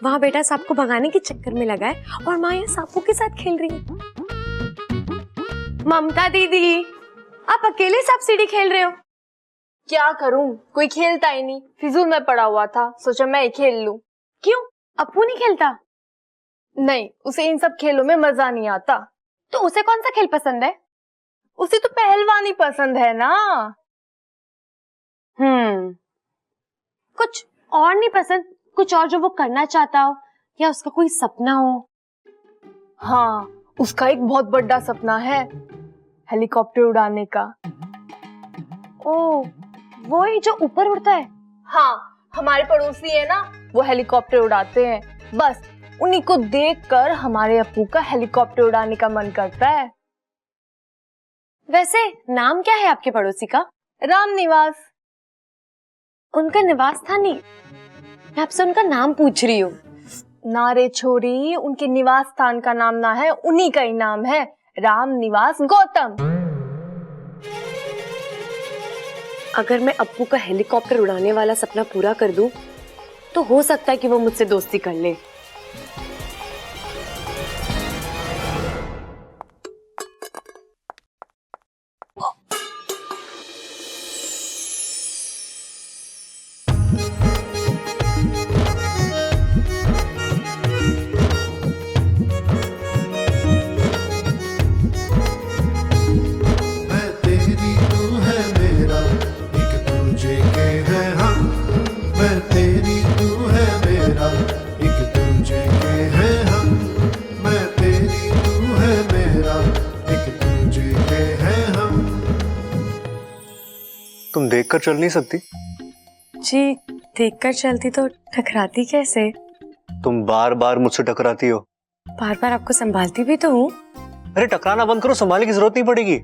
वहाँ बेटा सांप को भगाने के चक्कर में लगा है और माँ यहाँ सांपों के साथ खेल रही है। ममता दीदी, आप अकेले सांप सीढ़ी खेल रहे हो? क्या करूं, कोई खेलता ही नहीं, फिजूल में पड़ा हुआ था, सोचा मैं ही खेल लूं। क्यों, अप्पू नहीं खेलता? नहीं, उसे इन सब खेलों में मजा नहीं आता। तो उसे कौन सा खेल पसंद है? उसे तो पहलवानी पसंद है ना। कुछ और नहीं पसंद? कुछ और जो वो करना चाहता हो या उसका कोई सपना हो? हाँ, उसका एक बहुत बड़ा सपना है, हेलीकॉप्टर उड़ाने का। ओ, वो ही जो ऊपर उड़ता है? हाँ, हमारे पड़ोसी है ना, वो हेलीकॉप्टर उड़ाते हैं। बस उन्हीं को देखकर हमारे अप्पू का हेलीकॉप्टर उड़ाने का मन करता है। वैसे नाम क्या है आपके पड़ोसी का? राम निवास। उनका निवास स्थान नहीं, मैं आपसे उनका नाम पूछ रही हूँ। ना रे छोरी, उनके निवास स्थान का नाम ना है, उन्हीं का ही नाम है, राम निवास गौतम। अगर मैं अप्पू का हेलीकॉप्टर उड़ाने वाला सपना पूरा कर दूं, तो हो सकता है कि वो मुझसे दोस्ती कर ले। तुम देखकर चल नहीं सकती? जी, देखकर चलती तो टकराती कैसे? तुम बार बार मुझसे टकराती हो। बार बार आपको संभालती भी तो हूँ। अरे टकराना बंद करो, संभालने की जरूरत नहीं पड़ेगी।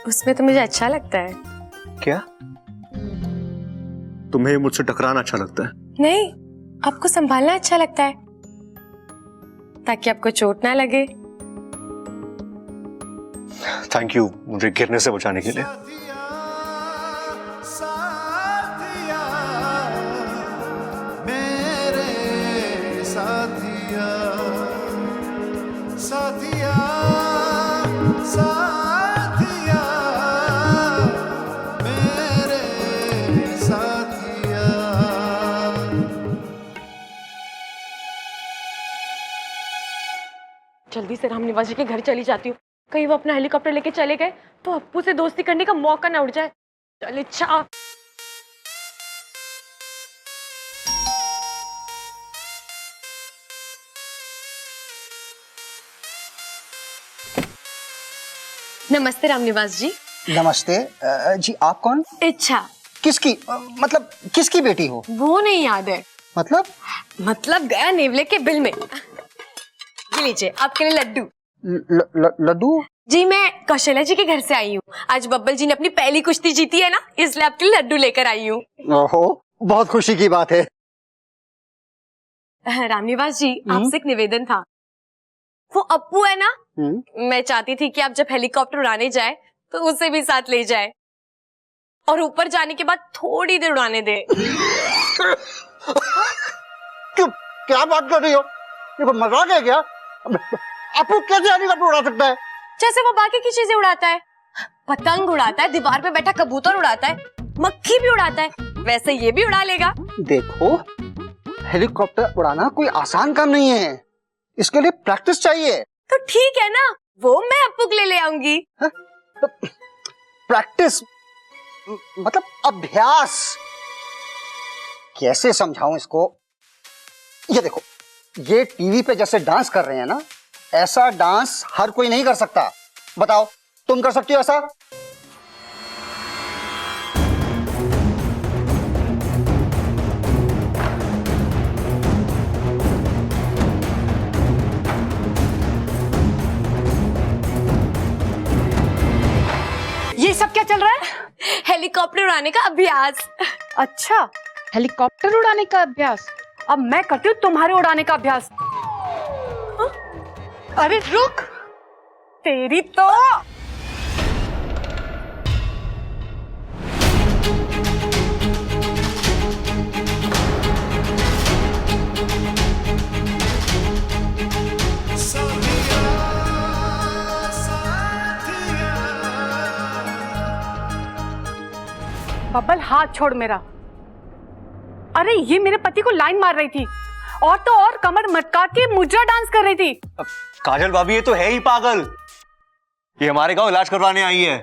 उसमें तो मुझे अच्छा लगता है। क्या? तुम्हें मुझसे टकराना अच्छा लगता है? नहीं, आपको संभालना अच्छा लगता है, ताकि आपको चोट ना लगे। थैंक यू मुझे गिरने से बचाने के लिए। साथिया, साथिया, मेरे साथिया। जल्दी से राम निवास जी के घर चली जाती हूँ, कहीं वो अपना हेलीकॉप्टर लेके चले गए तो अप्पू से दोस्ती करने का मौका ना उड़ जाए। चल अच्छा। नमस्ते राम निवास जी। नमस्ते। जी आप कौन? इच्छा। किसकी, मतलब किसकी बेटी हो? वो नहीं याद है। मतलब गया नेवले के बिल में। ये लीजिए आपके लिए लड्डू। लड्डू? जी मैं कौशल्या जी के घर से आई हूँ। आज बब्बल जी ने अपनी पहली कुश्ती जीती है ना, इसलिए आपके लिए लड्डू लेकर आई हूँ। ओहो, बहुत खुशी की बात है। राम निवास जी, आपसे एक निवेदन था। वो अप्पू है ना, मैं चाहती थी कि आप जब हेलीकॉप्टर उड़ाने जाए तो उसे भी साथ ले जाए और ऊपर जाने के बाद थोड़ी देर उड़ाने दे। क्या बात कर रही हो? ये कोई मजाक है क्या? अप्पू कैसे हेलीकॉप्टर उड़ा सकता है? जैसे वो बाकी की चीजें उड़ाता है, पतंग उड़ाता है, दीवार पे बैठा कबूतर उड़ाता है, मक्खी भी उड़ाता है, वैसे ये भी उड़ा लेगा। देखो, हेलीकॉप्टर उड़ाना कोई आसान काम नहीं है, इसके लिए प्रैक्टिस चाहिए। तो ठीक है ना, वो मैं अप्पू के लिए ले आऊंगी। तो प्रैक्टिस मतलब अभ्यास। कैसे समझाऊं इसको? ये देखो, ये टीवी पे जैसे डांस कर रहे हैं ना, ऐसा डांस हर कोई नहीं कर सकता। बताओ, तुम कर सकती हो ऐसा? ये सब क्या चल रहा है? हेलीकॉप्टर उड़ाने का अभ्यास। अच्छा, हेलीकॉप्टर उड़ाने का अभ्यास? अब मैं करती हूँ तुम्हारे उड़ाने का अभ्यास। अरे रुक, तेरी तो। बब्बल हाथ छोड़ मेरा। अरे ये मेरे पति को लाइन मार रही थी और तो और कमर मटका के मुजरा डांस कर रही थी। अब काजल भाभी ये तो है ही पागल, ये हमारे गांव इलाज करवाने आई है।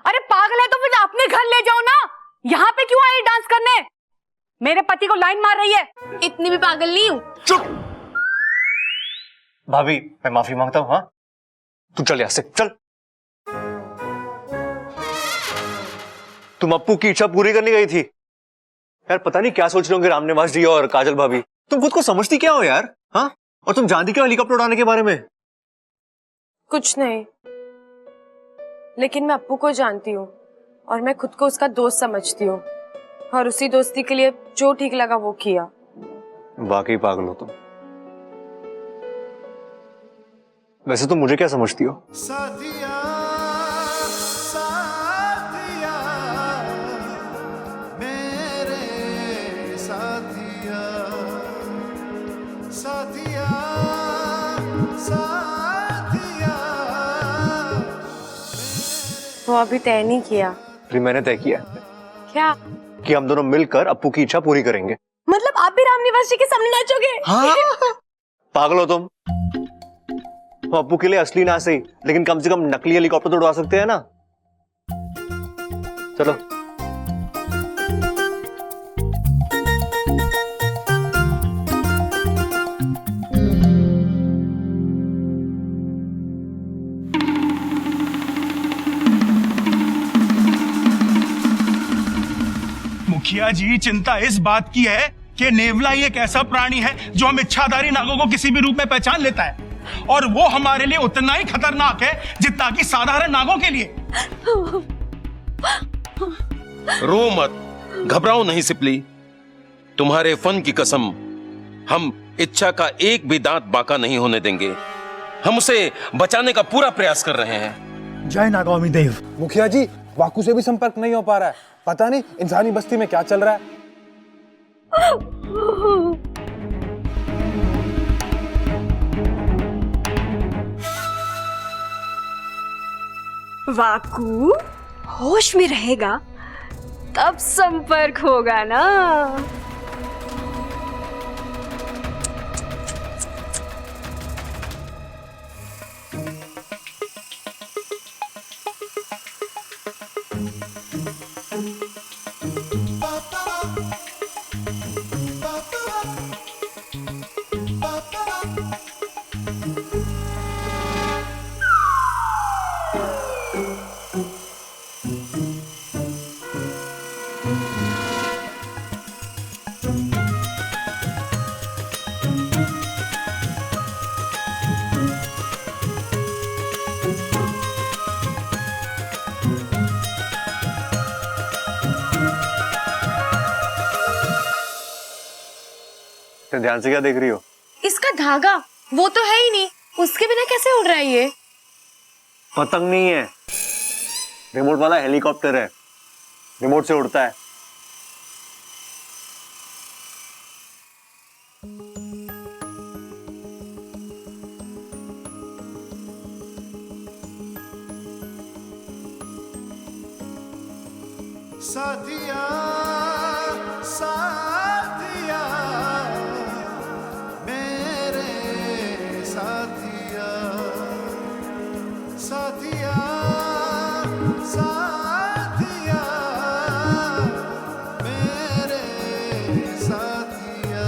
अरे पागल है तो फिर अपने घर ले जाओ ना, यहाँ पे क्यों आई डांस करने? मेरे पति को लाइन मार रही है। इतनी भी पागल नहीं हूँ। चुप भाभी, मैं माफी मांगता हूँ। हाँ तू चल यहाँ से चल। तुम अप्पू की इच्छा पूरी करने गई थी यार। पता नहीं क्या सोच रहे होंगे रामनिवास जी और काजल भाभी। तुम खुद को समझती क्या हो यार? हाँ, और तुम जानती क्या हेलीकॉप्टर उड़ाने के बारे में? कुछ नहीं, लेकिन मैं अप्पू को जानती हूँ और मैं खुद को उसका दोस्त समझती हूँ और उसी दोस्ती के लिए जो ठीक लगा वो किया। वाकई पागल हो तुम। वैसे तुम मुझे क्या समझती हो? साथिया साथिया मेरे साथिया साथिया साथिया। वो अभी तय नहीं किया। फिर मैंने तय किया क्या? कि हम दोनों मिलकर अप्पू की इच्छा पूरी करेंगे। मतलब आप भी रामनिवास जी के सामने नाचोगे? हाँ? पागल हो तुम। हम अप्पू के लिए असली ना सही, लेकिन कम से कम नकली हेलीकॉप्टर तो उड़ा सकते हैं ना। चलो। मुखिया जी, चिंता इस बात की है कि नेवला ही एक ऐसा प्राणी है जो हम इच्छाधारी नागों को किसी भी रूप में पहचान लेता है, और वो हमारे लिए उतना ही खतरनाक है जितना कि साधारण नागों के लिए। रो मत, घबराओ नहीं सिपली। तुम्हारे फन की कसम, हम इच्छा का एक भी दांत बाका नहीं होने देंगे। हम उसे बचाने का पूरा प्रयास कर रहे हैं। जय नागामी देव। मुखिया जी, वाकू से भी संपर्क नहीं हो पा रहा है। पता नहीं इंसानी बस्ती में क्या चल रहा है। वाकू होश में रहेगा तब संपर्क होगा ना। ध्यान से क्या देख रही हो? इसका धागा वो तो है ही नहीं, उसके बिना कैसे उड़ रहा है ये? पतंग नहीं है, रिमोट वाला हेलीकॉप्टर है। रिमोट से उड़ता है। साथिया साथिया मेरे साथिया साथिया साथिया मेरे साथिया।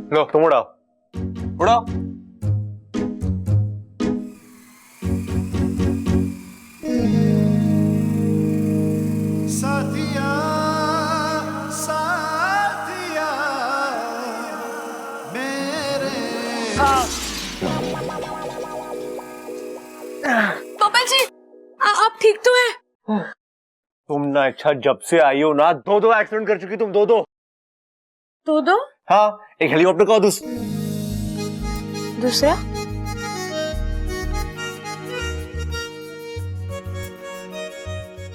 लो तुम उड़ाओ, उड़ाओ। साथिया साथिया मेरे ना इच्छा, जब से आई हो ना 2 एक्सीडेंट कर चुकी तुम, 2। दो हाँ, एक हेलीकॉप्टर का और दूसरा।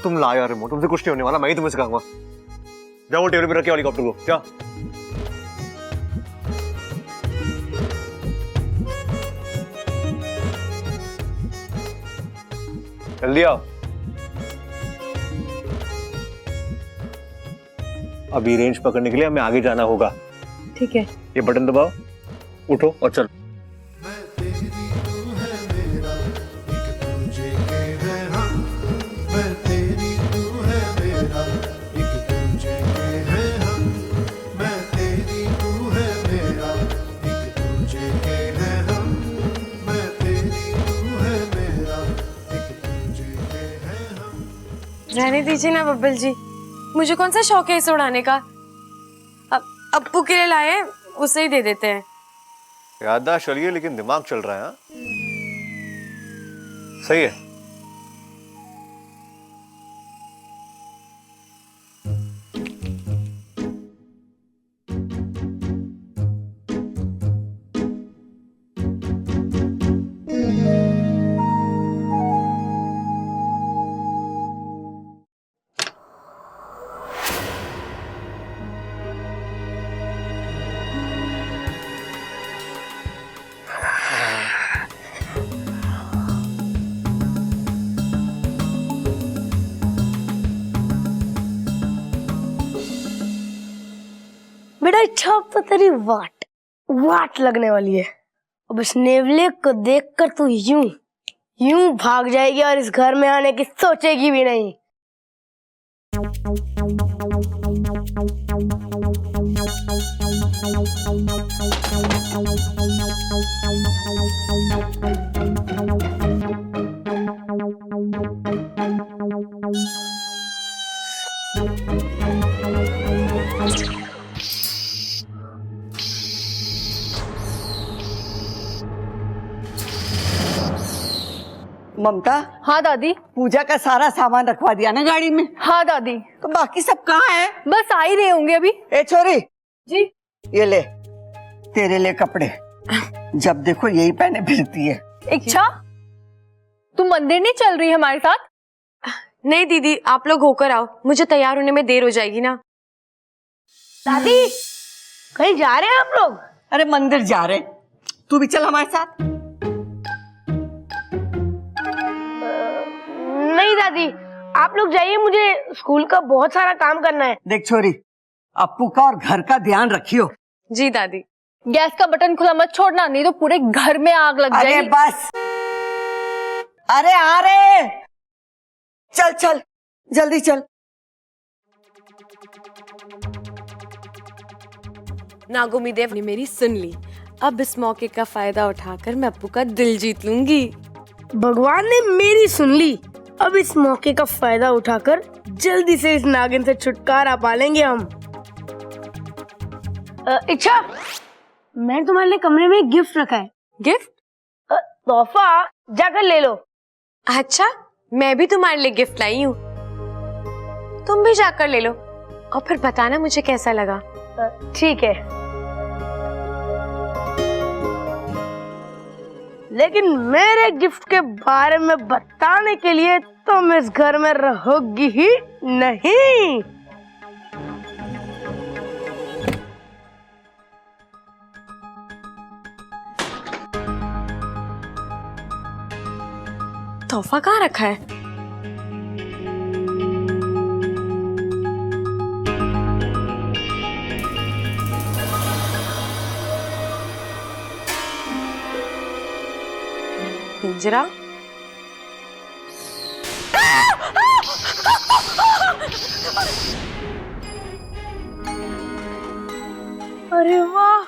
तुम ला यार रिमोट, तुमसे कुछ नहीं होने वाला, मैं ही तुम्हें सिखाऊंगा। जाओ टेबल पे रखे हेलीकॉप्टर को, जा। जल्दी आओ। अभी रेंज पकड़ने के लिए हमें आगे जाना होगा। ठीक है। ये बटन दबाओ, उठो और चलो। मैं तेरी तू है मेरा, एक दूजे के हैं हम। मैं तेरी तू है मेरा, एक दूजे के हैं हम। मैं तेरी तू है मेरा, एक दूजे के हैं हम। मैं तेरी तू है मेरा, एक दूजे के हैं हम। रहने दीजिए ना बब्बल जी, मुझे कौन सा शौक है इसे उड़ाने का। अब अप्पू के लिए लाए हैं, उसे ही दे देते हैं। याददाश्त चलिए, लेकिन दिमाग चल रहा है। हाँ सही है। बेटा इच्छा अब तो तेरी वाट लगने वाली है। अब इस नेवले को देखकर तू यूं भाग जाएगी और इस घर में आने की सोचेगी भी नहीं। ममता। हाँ दादी। पूजा का सारा सामान रखवा दिया ना गाड़ी में? हाँ दादी। तो बाकी सब कहाँ है? बस आ ही रहे होंगे अभी। ए छोरी जी। ये ले, तेरे लिए कपड़े, जब देखो यही पहने फिरती है। इच्छा, तुम मंदिर नहीं चल रही हमारे साथ? नहीं दीदी, आप लोग होकर आओ, मुझे तैयार होने में देर हो जाएगी ना। दादी कहीं जा रहे हैं आप लोग? अरे मंदिर जा रहे, तू भी चल हमारे साथ। नहीं दादी, आप लोग जाइए, मुझे स्कूल का बहुत सारा काम करना है। देख छोरी, अप्पू का और घर का ध्यान रखियो। जी दादी। गैस का बटन खुला मत छोड़ना, नहीं तो पूरे घर में आग लग जाएगी। अरे बस, अरे आ रहे, चल चल जल्दी चल। नागोमी देव ने मेरी सुन ली, अब इस मौके का फायदा उठाकर मैं अप्पू का दिल जीत लूंगी। भगवान ने मेरी सुन ली, अब इस मौके का फायदा उठाकर जल्दी से इस नागिन से छुटकारा पा लेंगे हम। इच्छा, मैंने तुम्हारे लिए कमरे में एक गिफ्ट रखा है। गिफ्ट? तोहफा जाकर ले लो। अच्छा, मैं भी तुम्हारे लिए गिफ्ट लाई हूँ, तुम भी जाकर ले लो और फिर बताना मुझे कैसा लगा। ठीक है, लेकिन मेरे गिफ्ट के बारे में बताने के लिए तुम इस घर में रहोगी ही नहीं। तोहफा कहाँ रखा है? पिंजरा? अरे वाह,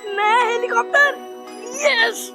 नया हेलीकॉप्टर, यस।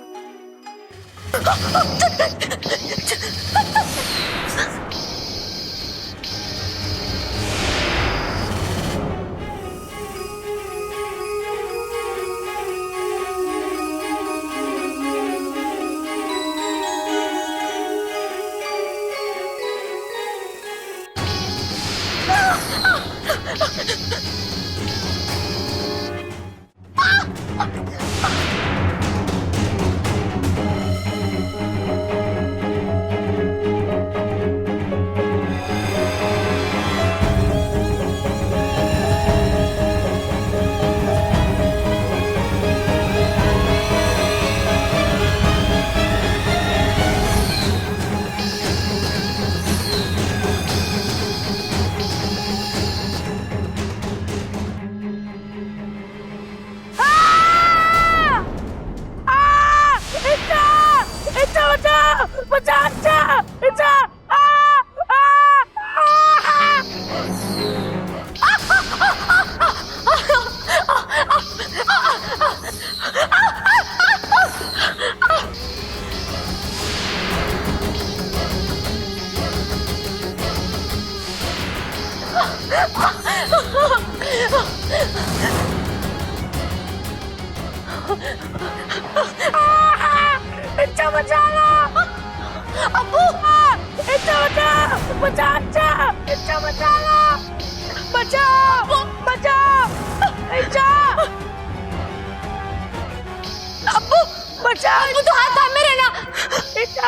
अब्बू तो हाथ थामे रहना।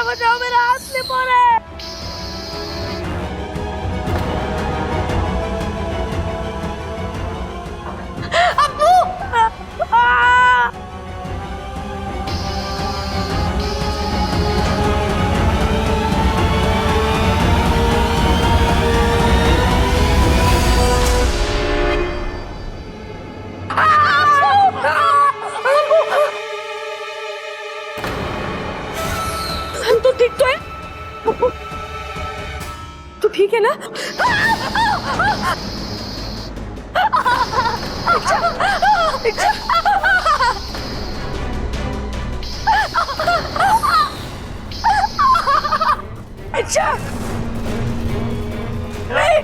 बचाओ, मेरा हाथ स्लिप हो रहा है। अब्बू तो ठीक तो है? तू ठीक है ना? अच्छा नहीं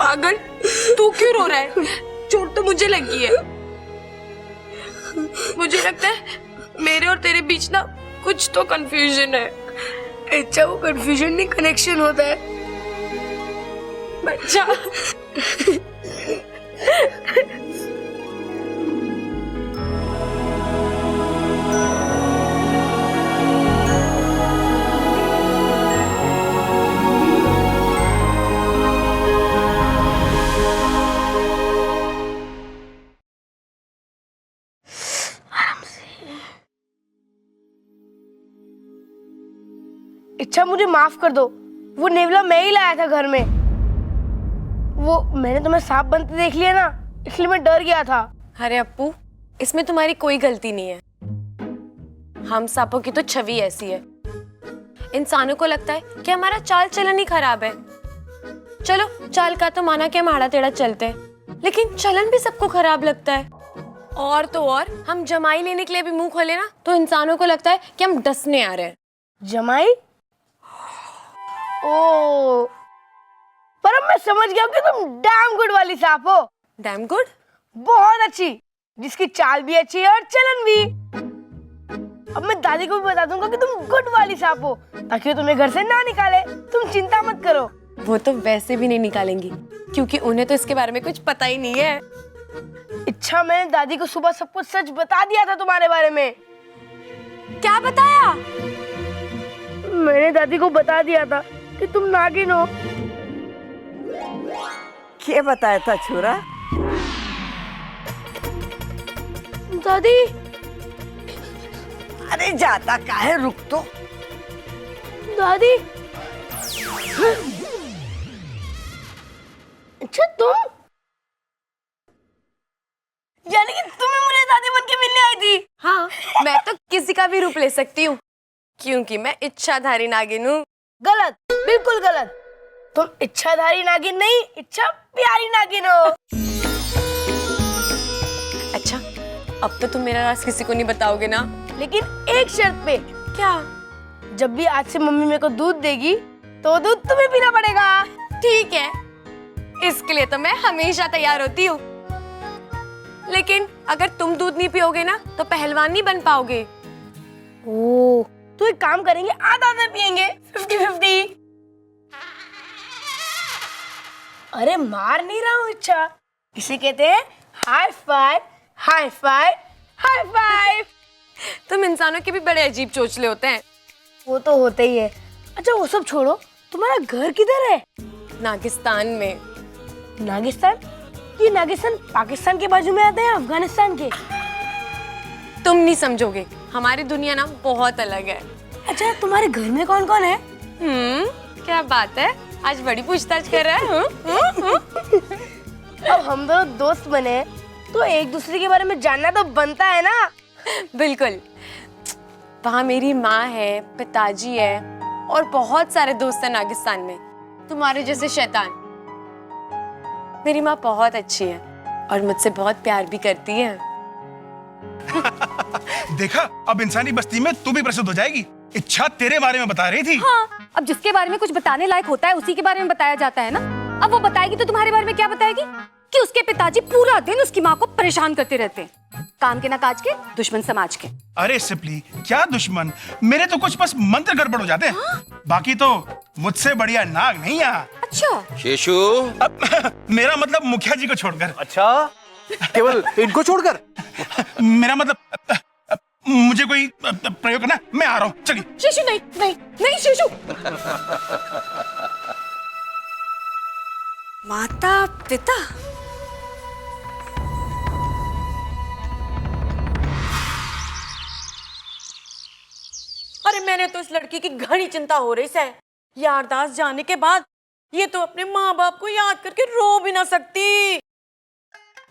पागल, तू क्यों रो रहा है? चोट तो मुझे लगी है। मुझे लगता है मेरे और तेरे बीच ना कुछ तो कंफ्यूजन है। अच्छा, वो कंफ्यूजन नहीं, कनेक्शन होता है। बच्चा इच्छा, मुझे माफ कर दो। वो नेवला मैं ही लाया था घर में। वो मैंने तुम्हें सांप बनते देख लिया ना, इसलिए मैं डर गया था। अरे अप्पू, इसमें तुम्हारी कोई गलती नहीं है। हम सांपों की तो छवि ऐसी है। इंसानों को लगता है कि हमारा चाल चलन ही खराब है। चलो, चाल का तो माना कि हम आड़ा टेढ़ा चलते हैं, लेकिन चलन भी सबको खराब लगता है। और तो और हम जमाई लेने के लिए भी मुंह खोले ना, तो इंसानों को लगता है कि हम डसने आ रहे हैं। जमाई? ओ, पर अब मैं समझ गया हूँ कि तुम डैम गुड वाली सांप हो। Damn good? बहुत अच्छी, जिसकी चाल भी अच्छी है और चलन भी। अब मैं दादी को भी बता दूंगा कि तुम गुड वाली सांप हो, ताकि वो तुम्हें घर से ना निकाले। तुम चिंता मत करो। वो तो वैसे भी नहीं निकालेंगी, क्योंकि उन्हें तो इसके बारे में कुछ पता ही नहीं है। अच्छा, मैंने दादी को सुबह सब कुछ सच बता दिया था तुम्हारे बारे में। क्या बताया? मैंने दादी को बता दिया था कि तुम नागिन हो। क्या बताया था छोरा? दादी अरे जाता काहे, रुक तो। दादी अच्छा तुम, यानी कि तुम्हें मुझे दादी बन के मिलने आई थी? हाँ, मैं तो किसी का भी रूप ले सकती हूँ क्योंकि मैं इच्छाधारी नागिन हूँ। गलत, बिल्कुल गलत। तुम इच्छाधारी नागिन नहीं, इच्छा प्यारी नागिन हो। अच्छा, अब तो तुम मेरा राज किसी को नहीं बताओगे ना? लेकिन एक शर्त पे। क्या? जब भी आज से मम्मी मेरे को दूध देगी तो दूध तुम्हें पीना पड़ेगा। ठीक है, इसके लिए तो मैं हमेशा तैयार होती हूँ। लेकिन अगर तुम दूध नहीं पियोगे ना तो पहलवान नहीं बन पाओगे। ओह, तो एक काम करेंगे, आधा आधा पियेंगे, 50-50। अरे मार नहीं रहा हूँ इच्छा, इसे कहते हैं high five, high five, high five. तुम इंसानों के भी बड़े अजीब चोचले होते हैं। वो तो होते ही है। अच्छा वो सब छोड़ो, तुम्हारा घर किधर है? नागिस्तान में। नागिस्तान? ये नागिस्तान पाकिस्तान के बाजू में आता है, अफगानिस्तान के? तुम नहीं समझोगे, हमारी दुनिया ना बहुत अलग है। अच्छा तुम्हारे घर में कौन कौन है? क्या बात है, आज बड़ी पूछताछ कर रहा है। अब हम दोनों दोस्त बने तो एक दूसरे के बारे में जानना तो बनता है ना। बिल्कुल। वहाँ मेरी माँ है, पिताजी है और बहुत सारे दोस्त हैं नागिस्तान में, तुम्हारे जैसे शैतान। मेरी माँ बहुत अच्छी है और मुझसे बहुत प्यार भी करती है। देखा, अब इंसानी बस्ती में तू भी प्रसिद्ध हो जाएगी। इच्छा तेरे बारे में बता रही थी। हाँ, अब जिसके बारे में कुछ बताने लायक होता है उसी के बारे में बताया जाता है ना। अब वो बताएगी तो तुम्हारे बारे में क्या बताएगी? कि उसके पिताजी पूरा दिन उसकी माँ को परेशान करते रहते हैं, काम के ना काज के, दुश्मन समाज के। अरे सिपली, क्या दुश्मन? मेरे तो कुछ बस मंत्र गड़बड़ हो जाते हैं। बाकी तो मुझसे बढ़िया नाग नहीं यहाँ। अच्छा शेषु, मेरा मतलब मुखिया जी को छोड़कर। अच्छा, केवल इनको छोड़कर? मेरा मतलब मुझे कोई प्रयोग करना, मैं आ रहा हूँ, चलिए। शेषु नहीं नहीं नहीं शेषु। माता पिता? अरे मैंने तो इस लड़की की घनी चिंता हो रही है। यारदाश्त जाने के बाद ये तो अपने माँ बाप को याद करके रो भी ना सकती।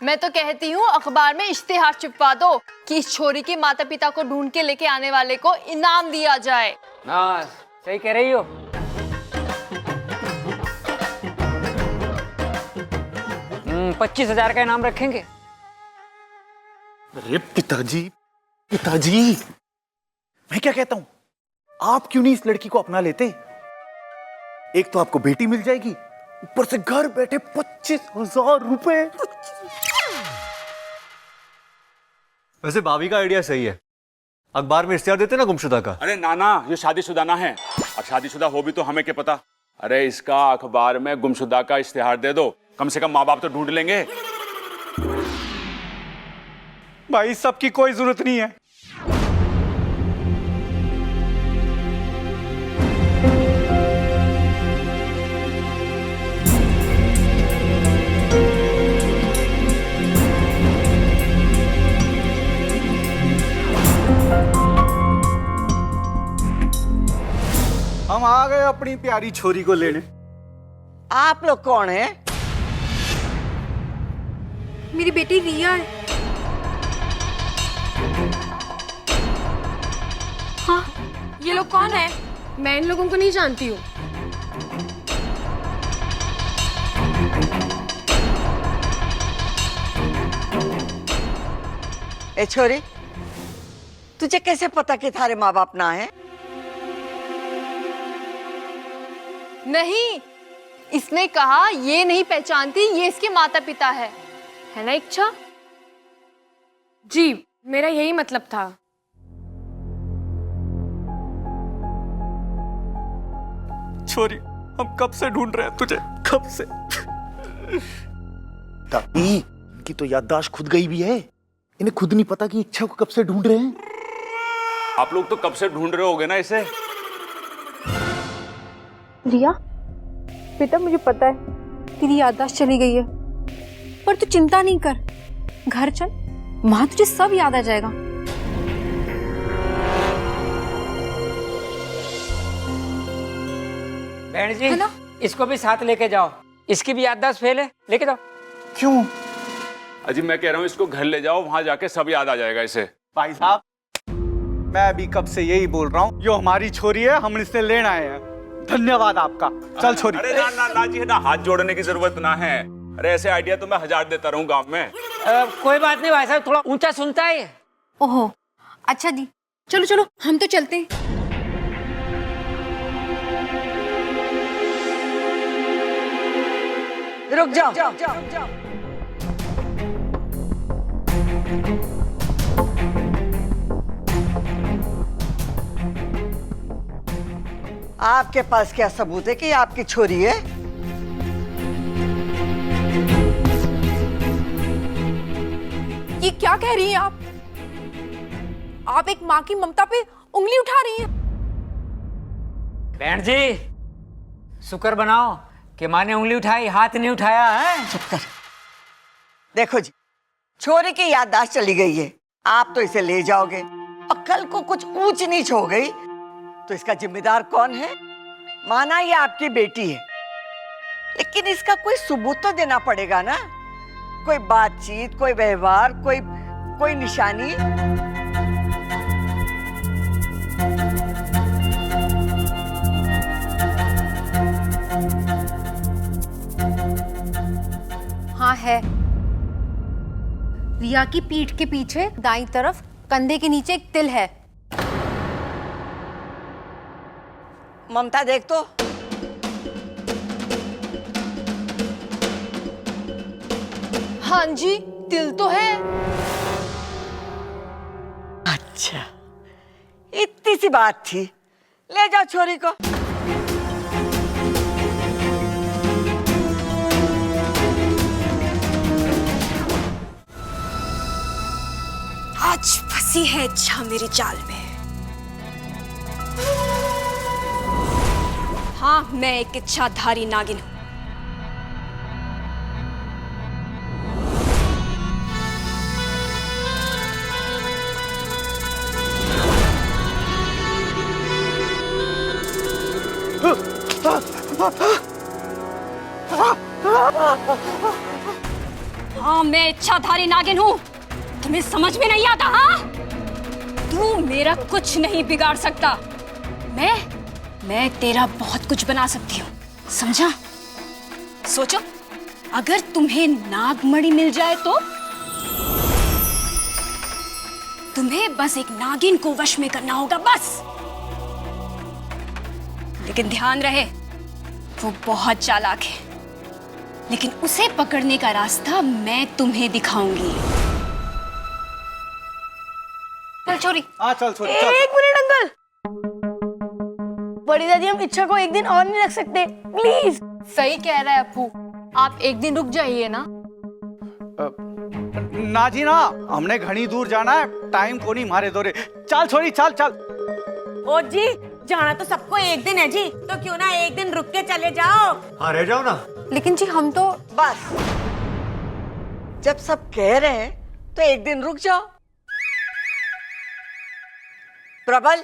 मैं तो कहती हूँ अखबार में इश्तिहार चिपवा दो कि इस छोरी के माता पिता को ढूंढ के लेके आने वाले को इनाम दिया जाए। हाँ, सही कह रही हो। 25,000 का इनाम रखेंगे। अरे पिताजी, पिताजी, मैं क्या कहता हूँ, आप क्यों नहीं इस लड़की को अपना लेते? एक तो आपको बेटी मिल जाएगी, ऊपर से घर बैठे 25,000 रुपए। वैसे भाभी का आइडिया सही है, अखबार में इश्तिहार देते ना गुमशुदा का। अरे नाना, ये शादीशुदा ना है, और शादीशुदा हो भी तो हमें क्या पता। अरे इसका अखबार में गुमशुदा का इश्तिहार दे दो, कम से कम माँ बाप तो ढूंढ लेंगे। भाई सबकी कोई जरूरत नहीं है। हम आ गए अपनी प्यारी छोरी को लेने। आप लोग कौन हैं? मेरी बेटी रिया है। हाँ, ये लोग कौन है? मैं इन लोगों को नहीं जानती हूँ। ए छोरी, तुझे कैसे पता कि थारे माँ बाप ना है? नहीं, इसने कहा ये नहीं पहचानती, ये इसके माता पिता है ना इच्छा? जी, मेरा यही मतलब था। छोरी, हम कब से ढूंढ रहे हैं तुझे, कब से। दादी, इनकी तो याददाश्त खुद गई भी है, इन्हें खुद नहीं पता कि इच्छा को कब से ढूंढ रहे हैं। आप लोग तो कब से ढूंढ रहे होगे ना इसे। रिया, बेटा मुझे पता है तेरी याददाश्त चली गई है, पर तू चिंता नहीं कर, घर चल, वहां तुझे सब याद आ जाएगा। बहन जी है ना? इसको भी साथ लेके जाओ, इसकी भी याददाश्त फेल है, लेके जाओ। क्यों? अजी मैं कह रहा हूँ इसको घर ले जाओ, वहां जाके सब याद आ जाएगा इसे। भाई साहब, मैं अभी कब से यही बोल रहा हूँ, यो हमारी छोरी है, हम इससे लेने आए हैं। धन्यवाद आपका। चल छोरी। अरे ना ना ना जी, ना हाथ जोड़ने की जरूरत ना है। अरे ऐसे आइडिया तो मैं 1000 देता रहूं गांव में। कोई बात नहीं भाई साहब, थोड़ा ऊंचा सुनता है। ओहो, अच्छा दी, चलो चलो हम तो चलते हैं। रुक जाओ। आपके पास क्या सबूत है कि ये आपकी छोरी है? ये क्या कह रही हैं आप? आप एक माँ की ममता पे उंगली उठा रही हैं। बहन जी शुक्र बनाओ कि माँ ने उंगली उठाई, हाथ नहीं उठाया है। चुप कर। देखो जी, छोरी की याददाश्त चली गई है, आप तो इसे ले जाओगे और कल को कुछ ऊंच नीच हो गई तो इसका जिम्मेदार कौन है? माना ये आपकी बेटी है, लेकिन इसका कोई सबूत तो देना पड़ेगा ना, कोई बातचीत, कोई व्यवहार, कोई निशानी। हाँ है, रिया की पीठ के पीछे दाईं तरफ कंधे के नीचे एक तिल है। ममता देख तो। हाँ जी, तिल तो है। अच्छा, इतनी सी बात थी, ले जाओ छोरी को। आज फंसी है इच्छा मेरे जाल में। हाँ, मैं एक इच्छाधारी नागिन हूं। हाँ, मैं इच्छाधारी नागिन हूं। तुम्हें समझ में नहीं आता? हाँ, तू मेरा कुछ नहीं बिगाड़ सकता। मैं तेरा बहुत कुछ बना सकती हूँ, समझा? सोचो, अगर तुम्हें नागमणि मिल जाए तो तुम्हें बस एक नागिन को वश में करना होगा, बस। लेकिन ध्यान रहे, वो बहुत चालाक है, लेकिन उसे पकड़ने का रास्ता मैं तुम्हें दिखाऊंगी। चल छोरी। हाँ चल छोरी। एक मिनट अंकल, बड़ी दादी हम इच्छा को एक दिन और नहीं रख सकते, प्लीज। सही कह रहा है अप्पू, आप एक दिन रुक जाइए ना। ना जी ना, हमने घनी दूर जाना है, टाइम को नहीं मारे दो रे। चल छोरी, चल चल। ओ जी, जाना तो सबको एक दिन है जी, तो क्यों ना एक दिन रुक के चले जाओ। हाँ रह जाओ ना। लेकिन जी हम तो बस, जब सब कह रहे हैं तो एक दिन रुक जाओ। प्रबल,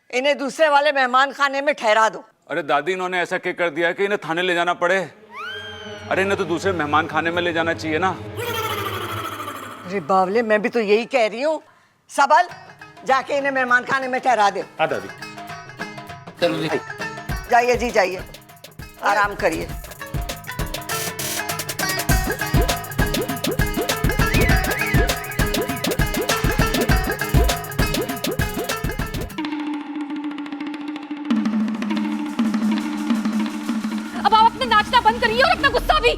इन्हें दूसरे वाले मेहमान खाने में ठहरा दो। अरे दादी, इन्होंने ऐसा क्या कर दिया कि इन्हें थाने ले जाना पड़े? अरे इन्हें तो दूसरे मेहमान खाने में ले जाना चाहिए ना। अरे बावले, मैं भी तो यही कह रही हूँ। सबल, जाके इन्हें मेहमान खाने में ठहरा दे। हाँ दादी। चलो जी। जाइए जी, जाइए, आराम करिए। अब आप अपने नाचना बंद करिए और अपना गुस्सा भी।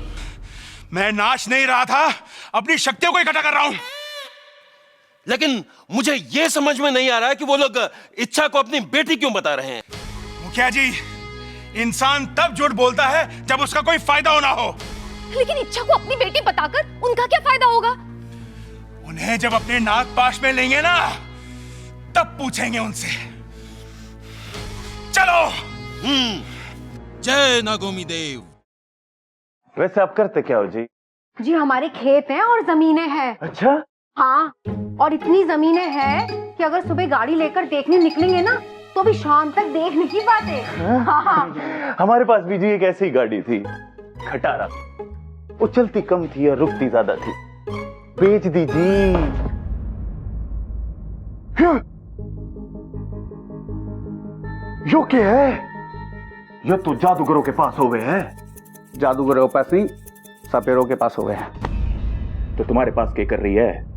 मैं नाच नहीं रहा था, अपनी शक्तियों को इकट्ठा कर रहा हूं। लेकिन मुझे यह समझ में नहीं आ रहा है कि वो लोग इच्छा को अपनी बेटी क्यों बता रहे हैं। मुखिया जी, इंसान तब झूठ बोलता है जब उसका कोई फायदा होना हो। लेकिन इच्छा को अपनी बेटी बताकर उनका क्या फायदा होगा? उन्हें जब अपने नाग पाश में लेंगे ना, तब पूछेंगे उनसे। चलो। जय नागोमी देव। वैसे आप करते क्या हो जी? जी हमारे खेत हैं और जमीनें हैं। अच्छा, हाँ, और इतनी जमीनें हैं कि अगर सुबह गाड़ी लेकर देखने निकलेंगे ना तो भी शाम तक देख नहीं पाते। हमारे पास भी जी एक ऐसी गाड़ी थी, खटारा। वो चलती कम थी और रुकती ज्यादा थी। बेच दीजिए। यो क्या है? ये तो जादूगरों के पास हो गए हैं। जादूगरों के पास नहीं, सपेरों के पास हो गए हैं। तो तुम्हारे पास क्या कर रही है?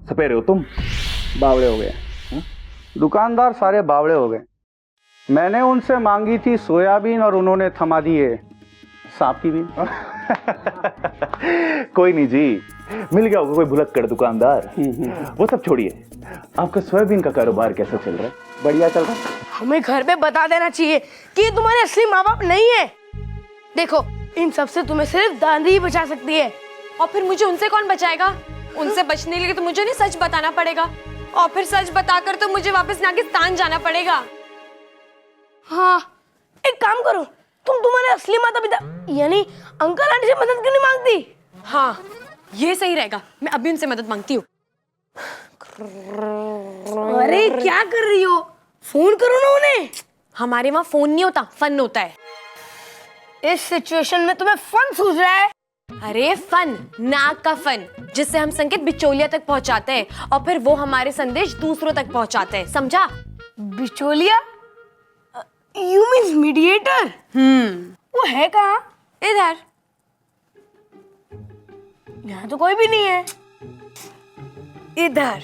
सपेरे हो तुम, बावड़े हो गए। दुकानदार सारे बावड़े हो गए। मैंने उनसे मांगी थी सोयाबीन और उन्होंने थमा दिए सांप की बीन। कोई नहीं जी, मिल गया होगा कोई भुलक्कड़ दुकानदार। वो सब छोड़िए, आपका सोयाबीन का कारोबार कैसा चल रहा है? बढ़िया चल रहा है? हमें घर पे बता देना चाहिए कि ये तुम्हारे असली माँ बाप नहीं है। देखो, इन सब से तुम्हें सिर्फ दादी ही बचा सकती है। और फिर मुझे उनसे कौन बचाएगा? उनसे बचने के लिए तो मुझे नहीं सच बताना पड़ेगा, और फिर सच बताकर तो मुझे वापस नागिस्तान जाना पड़ेगा। हाँ, एक काम करो, तुम तुम्हारे असली माता पिता यानी अंकल आंटी से मदद क्यों नहीं मांगती? हाँ, ये सही रहेगा। मैं अभी उनसे मदद मांगती हूँ। अरे क्या कर रही हो? फोन करो ना उन्हें। हमारे वहाँ फोन नहीं होता, फन होता है। इस सिचुएशन में तुम्हें फन सूझ रहा है? अरे फन, नाक का फन, जिससे हम संकेत बिचौलिया तक पहुँचाते हैं और फिर वो हमारे संदेश दूसरों तक पहुँचाते हैं, समझा? बिचौलिया? You means mediator? वो है कहाँ? इधर। यहाँ तो कोई भी नहीं है। इधर।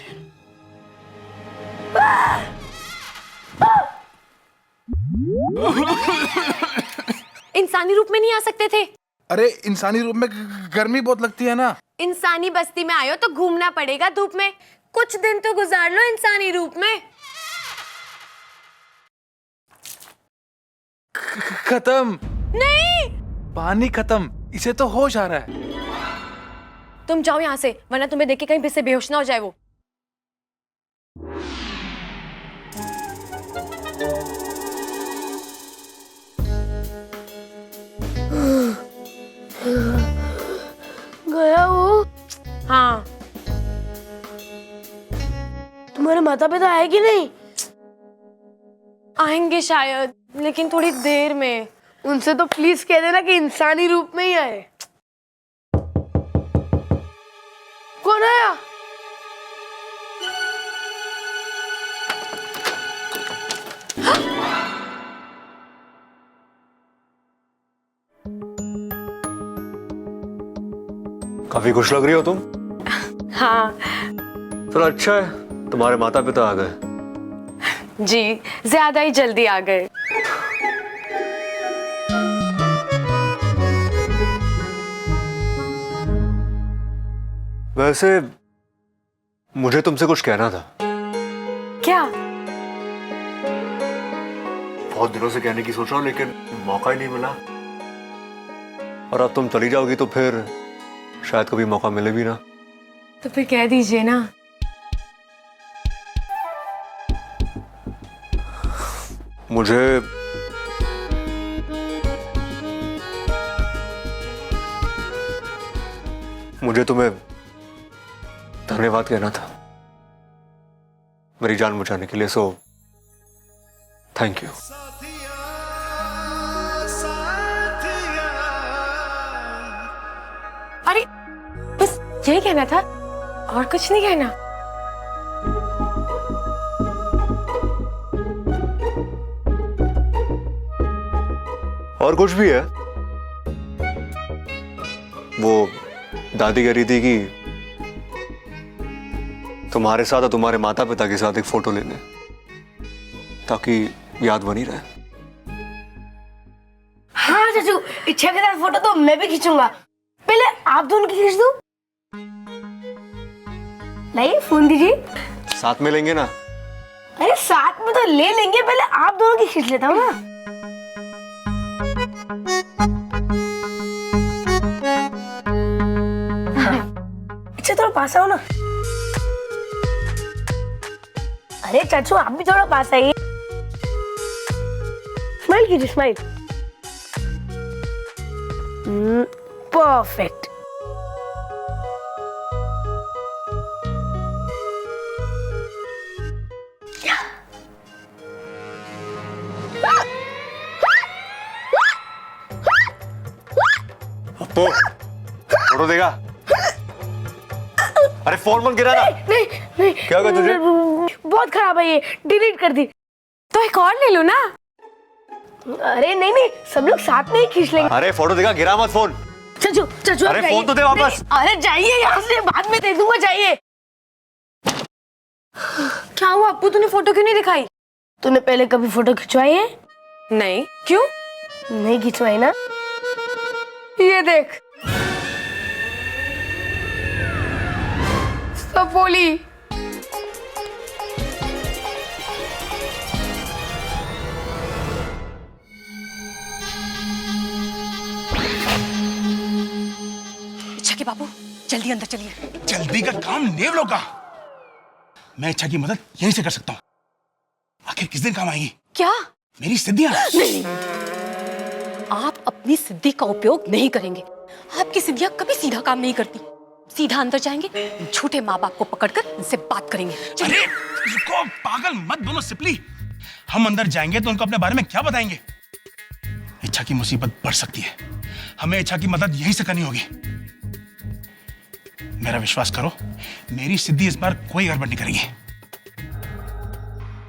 इंसानी रूप में नहीं आ सकते थे? अरे इंसानी रूप में गर्मी बहुत लगती है ना। इंसानी बस्ती में आयो तो घूमना पड़ेगा धूप में। कुछ दिन तो गुजार लो इंसानी रूप में। खत्म। नहीं, पानी खत्म, इसे तो होश आ रहा है। तुम जाओ यहाँ से, वरना तुम्हें देख के कहीं फिर से बेहोश ना हो जाए वो। गया वो? हाँ। तुम्हारे माता पिता आए कि नहीं? आएंगे शायद, लेकिन थोड़ी देर में। उनसे तो प्लीज कह देना कि इंसानी रूप में ही आए। कौन आया? काफी खुश लग रही हो तुम। हाँ। चलो अच्छा है, तुम्हारे माता पिता आ गए। जी, ज्यादा ही जल्दी आ गए। वैसे मुझे तुमसे कुछ कहना था। क्या? बहुत दिनों से कहने की सोच रहा हूँ, लेकिन मौका ही नहीं मिला। और अब तुम चली जाओगी तो फिर शायद कभी मौका मिले भी ना। तो फिर कह दीजिए ना। मुझे तुम्हें धन्यवाद कहना था मेरी जान बचाने के लिए, सो थैंक यू। अरे बस यही कहना था, और कुछ नहीं कहना। और कुछ भी है। वो दादी कह रही थी कि तुम्हारे साथ और तुम्हारे माता पिता के साथ एक फोटो लेने, ताकि याद बनी रहे। हाँ चाचू, इच्छा के साथ फोटो तो मैं भी खींचूंगा। पहले आप दोनों की खींच दो। लाइए फोन दीजिए। साथ में लेंगे ना? अरे साथ में तो ले लेंगे, पहले आप दोनों की खींच लेता हूँ ना। अच्छा थोड़ा पास आओ ना। अरे चाचू आप भी थोड़ा पास आइए। स्माइल कीजिए, स्माइल। परफेक्ट। फोटो देगा? अरे फोन मत गिरा ना। नहीं नहीं, क्या हुआ तुझे? बहुत खराब है ये, डिलीट कर दी। तो एक और ले लो ना। अरे नहीं नहीं, सब लोग साथ में ही खींच लेंगे। अरे फोटो देगा, गिरा मत फोन। चचू चचू, अरे फोन तो दे वापस। अरे जाइए यहाँ से, बाद में दे दूंगा, जाइए। क्या हुआ अप्पू, तूने फोटो क्यों नहीं दिखाई? तूने पहले कभी फोटो खिंचवाई है? नहीं, क्यों? नहीं खिंचवाई ना? ये देख, सब बोली। इच्छा के बाबू, जल्दी अंदर चलिए। जल्दी का काम नेवलों का। मैं इच्छा की मदद यहीं से कर सकता हूँ। आखिर किस दिन काम आएगी? क्या? मेरी सिद्धियां। नहीं, आप अपनी सिद्धि का उपयोग नहीं करेंगे। आपकी सिद्धियां कभी सीधा काम नहीं करती। सीधा अंदर जाएंगे, झूठे माँ बाप को पकड़कर उनसे बात करेंगे। अरे रुको, पागल मत बनो सिपली। हम अंदर जाएंगे तो उनको अपने बारे में क्या बताएंगे? इच्छा की मुसीबत बढ़ सकती है। हमें इच्छा की मदद यहीं से करनी होगी। मेरा विश्वास करो, मेरी सिद्धि इस बार कोई गड़बड़ नहीं करेगी।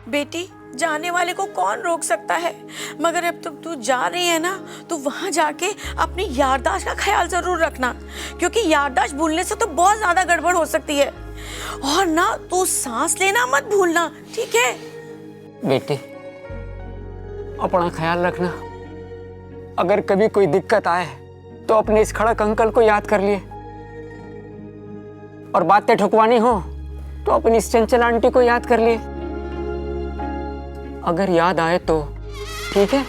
बेटी, जाने वाले को कौन रोक सकता है? मगर अब तक तू जा रही है ना, तो वहां जाके अपनी याददाश्त का ख्याल जरूर रखना, क्योंकि याददाश्त भूलने से तो बहुत ज्यादा गड़बड़ हो सकती है। और ना तू सांस लेना मत भूलना, ठीक है? बेटी, अपना ख्याल रखना। अगर कभी कोई दिक्कत आए तो अपने इस खड़क अंकल को याद कर लिए, और बातें ठुकवानी हो तो अपनी इस चंचल आंटी को याद कर लिए। अगर याद आए तो ठीक है।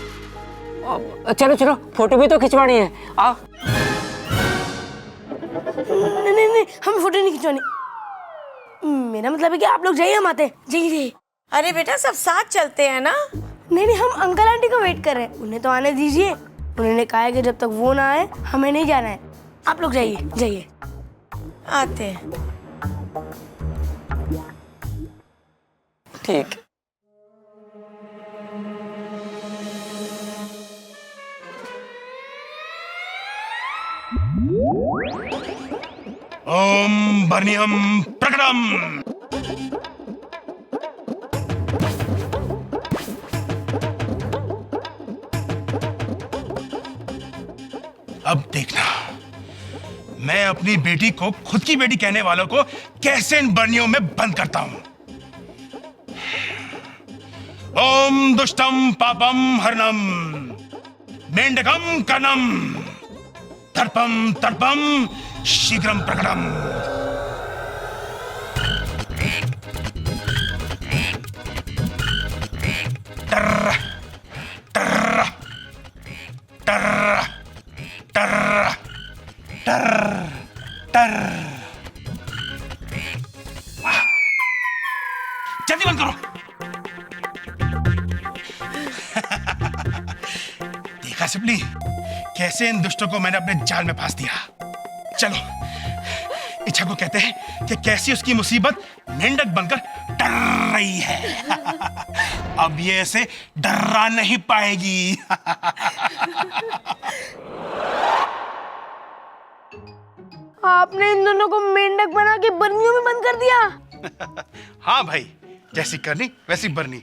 चलो चलो, फोटो भी तो खिंचवानी है। आओ। नहीं नहीं नहीं, हमें फोटो नहीं खिंचवानी। मेरा मतलब है कि आप लोग जाइए, हम आते हैं। जाइए। अरे बेटा, सब साथ चलते हैं ना। नहीं नहीं, हम अंकल आंटी को वेट कर रहे हैं, उन्हें तो आने दीजिए। उन्होंने कहा है कि जब तक वो ना आए हमें नहीं जाना है। आप लोग जाइए जाइए। आते हैं। ठीक। ओम बर्नियम प्रकटम। अब देखना, मैं अपनी बेटी को खुद की बेटी कहने वालों को कैसे इन बर्नियों में बंद करता हूं। ओम दुष्टम पापम हरणम मेंढकम कर्णम तर्पम तर्पम शीघ्रम प्रकटम। टर टर टर टर टर टर। जल्दी बंद करो। देखा सिपली, कैसे इन दुष्टों को मैंने अपने जाल में फांस दिया। चलो, इच्छा को कहते हैं कि कैसी उसकी मुसीबत मेंढक बनकर डर रही है। अब ये ऐसे डरा नहीं पाएगी। आपने इन दोनों को मेंढक बना के बर्नियों में बंद कर दिया। हाँ भाई, जैसी करनी वैसी बरनी।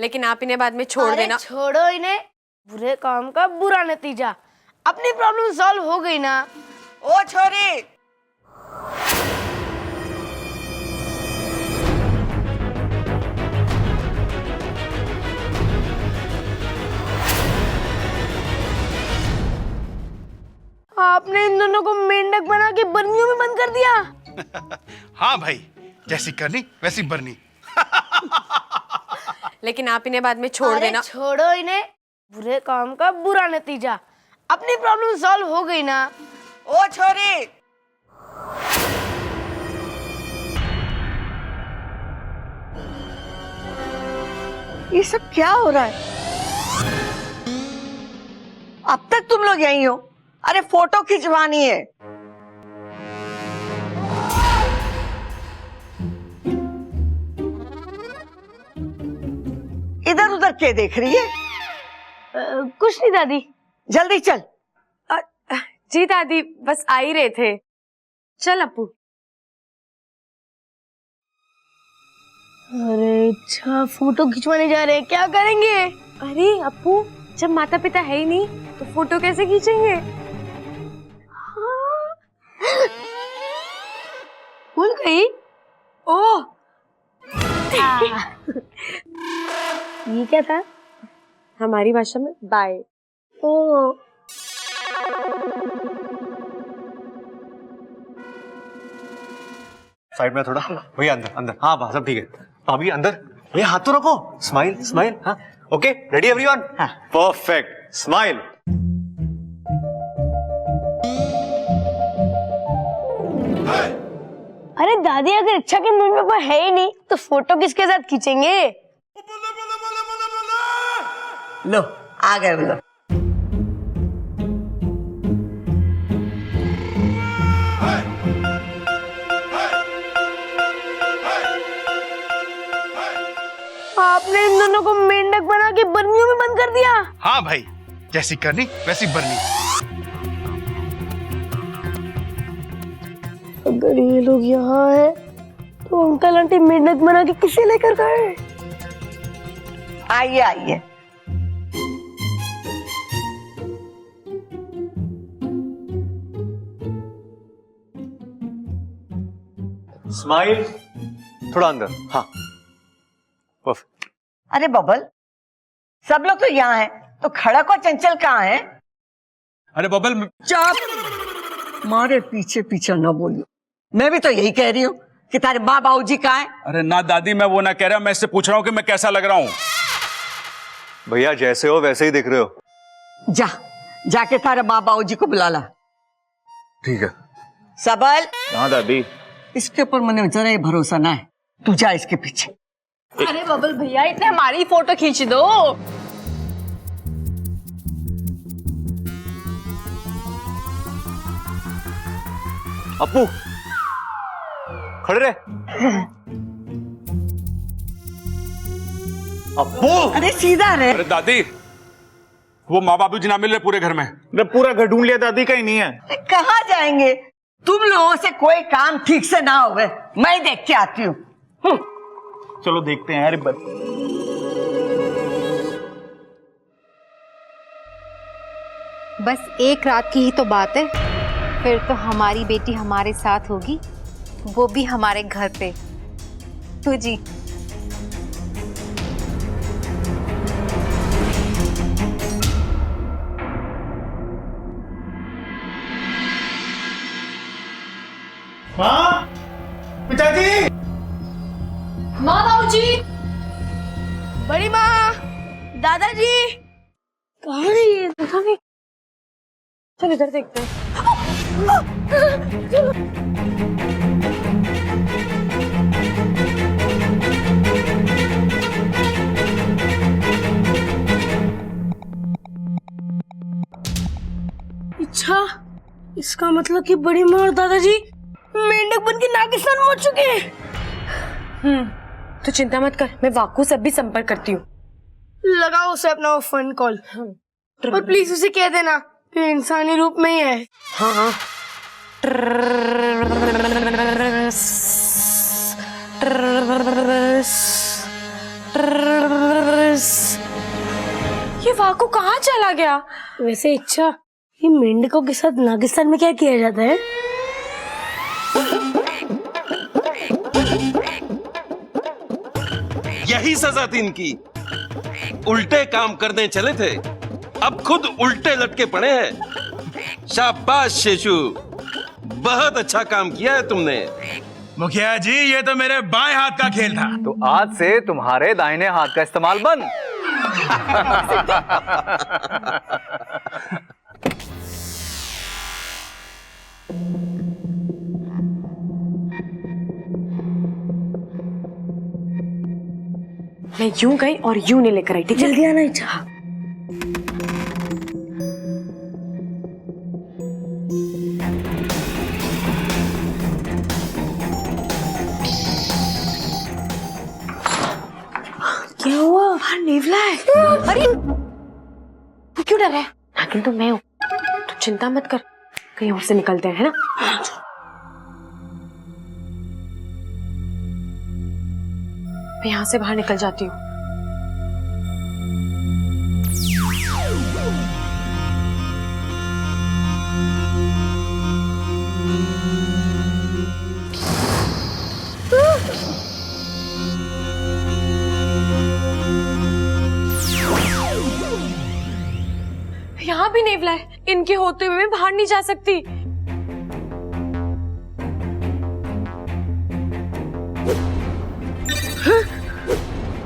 लेकिन आप इन्हें बाद में छोड़ अरे देना। छोड़ो इन्हें, बुरे काम का बुरा नतीजा। अपनी प्रॉब्लम सॉल्व हो गई ना। ओ छोरी, आपने इन दोनों को मेंढक बना के बर्नियों में बंद कर दिया। हाँ भाई, जैसी करनी वैसी बरनी। लेकिन आप इन्हें बाद में छोड़ अरे देना। छोड़ो इन्हें, बुरे काम का बुरा नतीजा। अपनी प्रॉब्लम सॉल्व हो गई ना। ओ छोरी, ये सब क्या हो रहा है? अब तक तुम लोग यहीं हो? अरे फोटो खिंचवानी है। इधर उधर क्या देख रही है? कुछ नहीं दादी। जल्दी चल, जी दादी, बस आ ही रहे थे। चल अप्पू। अरे अच्छा, फोटो खिंचवाने जा रहे हैं, क्या करेंगे? अरे अप्पू, जब माता पिता है ही नहीं तो फोटो कैसे खींचेंगे? भूल गई? ओह, ये क्या था? हमारी भाषा में बाय। ओ, साइड में थोड़ा भैया, अंदर अंदर। हाँ बस सब ठीक है। भाभी अंदर, भैया हाथ तो रखो। Smile smile. हाँ okay, ready everyone? Perfect, smile. अरे दादी, अगर इच्छा के मम्मी पापा है ही नहीं तो फोटो किसके साथ खींचेंगे? लो आ गए बोलो। आपने इन दोनों को मेंढक बना के बर्नियों में बंद कर दिया। हाँ भाई, जैसी करनी वैसी बरनी। अगर ये लोग यहाँ है तो अंकल आंटी मेंढक बना के किसे लेकर गए? आइए आइए। स्माइल, थोड़ा अंदर। हाँ परफेक्ट। अरे बबल, सब लोग तो यहाँ हैं, तो खड़क और चंचल कहाँ है? अरे बबल, चुप, मारे पीछे पीछे न बोलियो। मैं भी तो यही कह रही हूँ कि तारे माँ बाबूजी कहाँ हैं? अरे ना दादी, मैं वो ना कह रहा, मैं इससे पूछ रहा हूँ कि मैं कैसा लग रहा हूँ। भैया जैसे हो वैसे ही दिख रहे हो। जा, जाके तारे माँ बाबूजी को बुला ला। ठीक है। सबल। हाँ दादी। इसके ऊपर मैंने जरा ही भरोसा ना है, तू जा इसके पीछे। अरे बबल भैया, इतने हमारी फोटो खींच दो। अप्पू खड़े रहे। अप्पू, अरे सीधा रहे। अरे दादी, वो माँ बाबू जी ना मिल रहे पूरे घर में। मैं पूरा घर ढूंढ लिया दादी, कहीं नहीं है। कहाँ जाएंगे? तुम लोगों से कोई काम ठीक से ना होवे, मैं देख के आती हूँ। चलो देखते हैं। अरे बस एक रात की ही तो बात है, फिर तो हमारी बेटी हमारे साथ होगी, वो भी हमारे घर पे। तो जी हाँ पिताजी। माँ बाबूजी, बड़ी माँ, दादाजी, कहाँ है ये? पता नहीं। चल इधर देखते हैं। अच्छा, इसका मतलब कि बड़ी माँ और दादाजी मेंढक बन के नागिस्तान पहुंच चुके हैं। तो चिंता मत कर, मैं वाकू से भी संपर्क करती हूँ। लगाओ उसे अपना फोन कॉल और प्लीज उसे कह देना कि इंसानी रूप में ही है। हाँ हाँ। ये वाकू कहाँ चला गया? वैसे इच्छा, ये मेंढकों के साथ नागिस्तान में क्या किया जाता है? यही सजा थी इनकी। उल्टे काम करने चले थे, अब खुद उल्टे लटके पड़े हैं। शाबाश शेषु, बहुत अच्छा काम किया है तुमने। मुखिया जी, ये तो मेरे बाएं हाथ का खेल था। तो आज से तुम्हारे दाहिने हाथ का इस्तेमाल बंद। मैं यूं गई और यूं नहीं लेकर आई। ठीक है, जल्दी आना इच्छा। क्या हुआ? बाहर नेवला है। अरे तू क्यों डर रहा है? नागिन तो मैं हूँ, तू चिंता मत कर। कहीं और से निकलते हैं, है ना? मैं यहाँ से बाहर निकल जाती हूँ। यहाँ भी नेवला है, इनके होते हुए मैं बाहर नहीं जा सकती।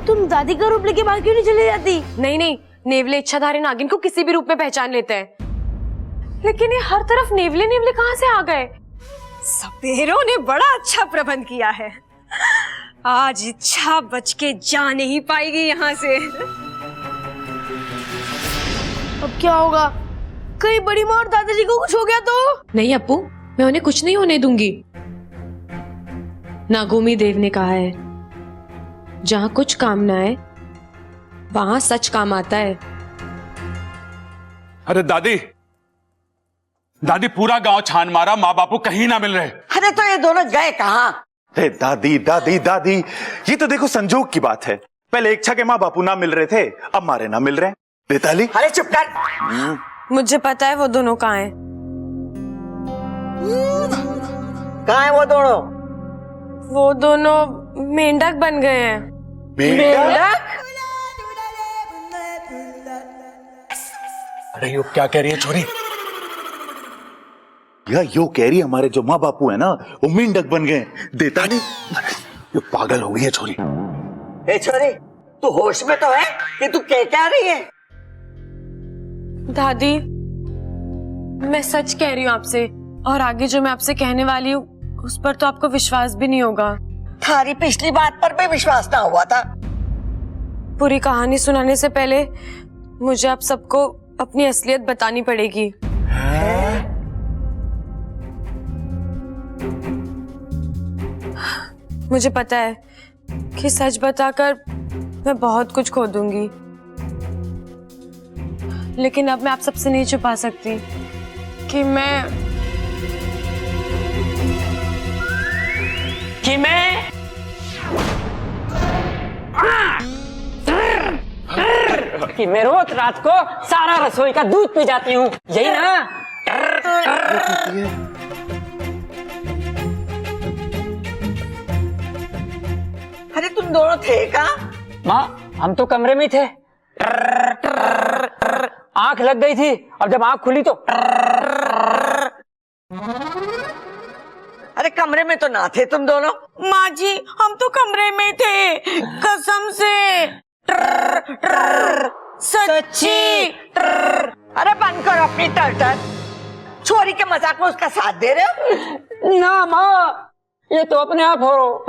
तुम दादी का रूप लेके बाहर क्यों नहीं चले जाती? नहीं नहीं, नेवले इच्छाधारी नागिन को किसी भी रूप में पहचान लेते हैं। लेकिन ये हर तरफ नेवले नेवले कहाँ से आ गए? सपेरों ने बड़ा अच्छा प्रबंध किया है। आज इच्छा बच के जा नहीं पाएगी यहाँ से। अब क्या होगा? कहीं बड़ी माँ और दादाजी को कुछ हो गया तो? नहीं अप्पू, मैं उन्हें कुछ नहीं होने दूंगी। नागोमी देव ने कहा है, जहां कुछ काम ना है वहां सच काम आता है। अरे दादी, दादी पूरा गांव छान मारा, माँ बापू कहीं ना मिल रहे। अरे तो ये दोनों गए कहाँ? अरे दादी दादी दादी, ये तो देखो संजोग की बात है। पहले इच्छा के माँ बापू ना मिल रहे थे, अब मारे ना मिल रहे। बेताली, अरे चुप कर। मुझे पता है वो दोनों कहाँ हैं। कहाँ है वो दोनों? वो दोनों मेंढक बन गए हैं। मेंढक? अरे यो क्या कह रही है छोरी? यो कह रही है हमारे जो माँ बापू है ना वो मेंढक बन गए। देता नहीं, यो पागल हो गई है छोरी। ए छोरी, तू होश में तो है कि तू क्या कह रही है? दादी, मैं सच कह रही हूँ आपसे, और आगे जो मैं आपसे कहने वाली हूँ उस पर तो आपको विश्वास भी नहीं होगा। थारी पिछली बात पर भी विश्वास ना हुआ था। पूरी कहानी सुनाने से पहले मुझे आप सबको अपनी असलियत बतानी पड़ेगी। मुझे पता है कि सच बताकर मैं बहुत कुछ खो दूंगी, लेकिन अब मैं आप सबसे नहीं छुपा सकती कि मैं रोज रात को सारा रसोई का दूध पी जाती हूँ, यही ना? अरे तुम दोनों थे कहाँ? माँ, हम तो कमरे में थे। आंख लग गई थी, अब जब आंख खुली तो अरे कमरे में तो ना थे तुम दोनों। माँ जी, हम तो कमरे में थे, कसम से। सच्ची। अरे बंद करो अपनी टर। छोरी के मजाक में उसका साथ दे रहे हो? ना माँ, ये तो अपने आप हो।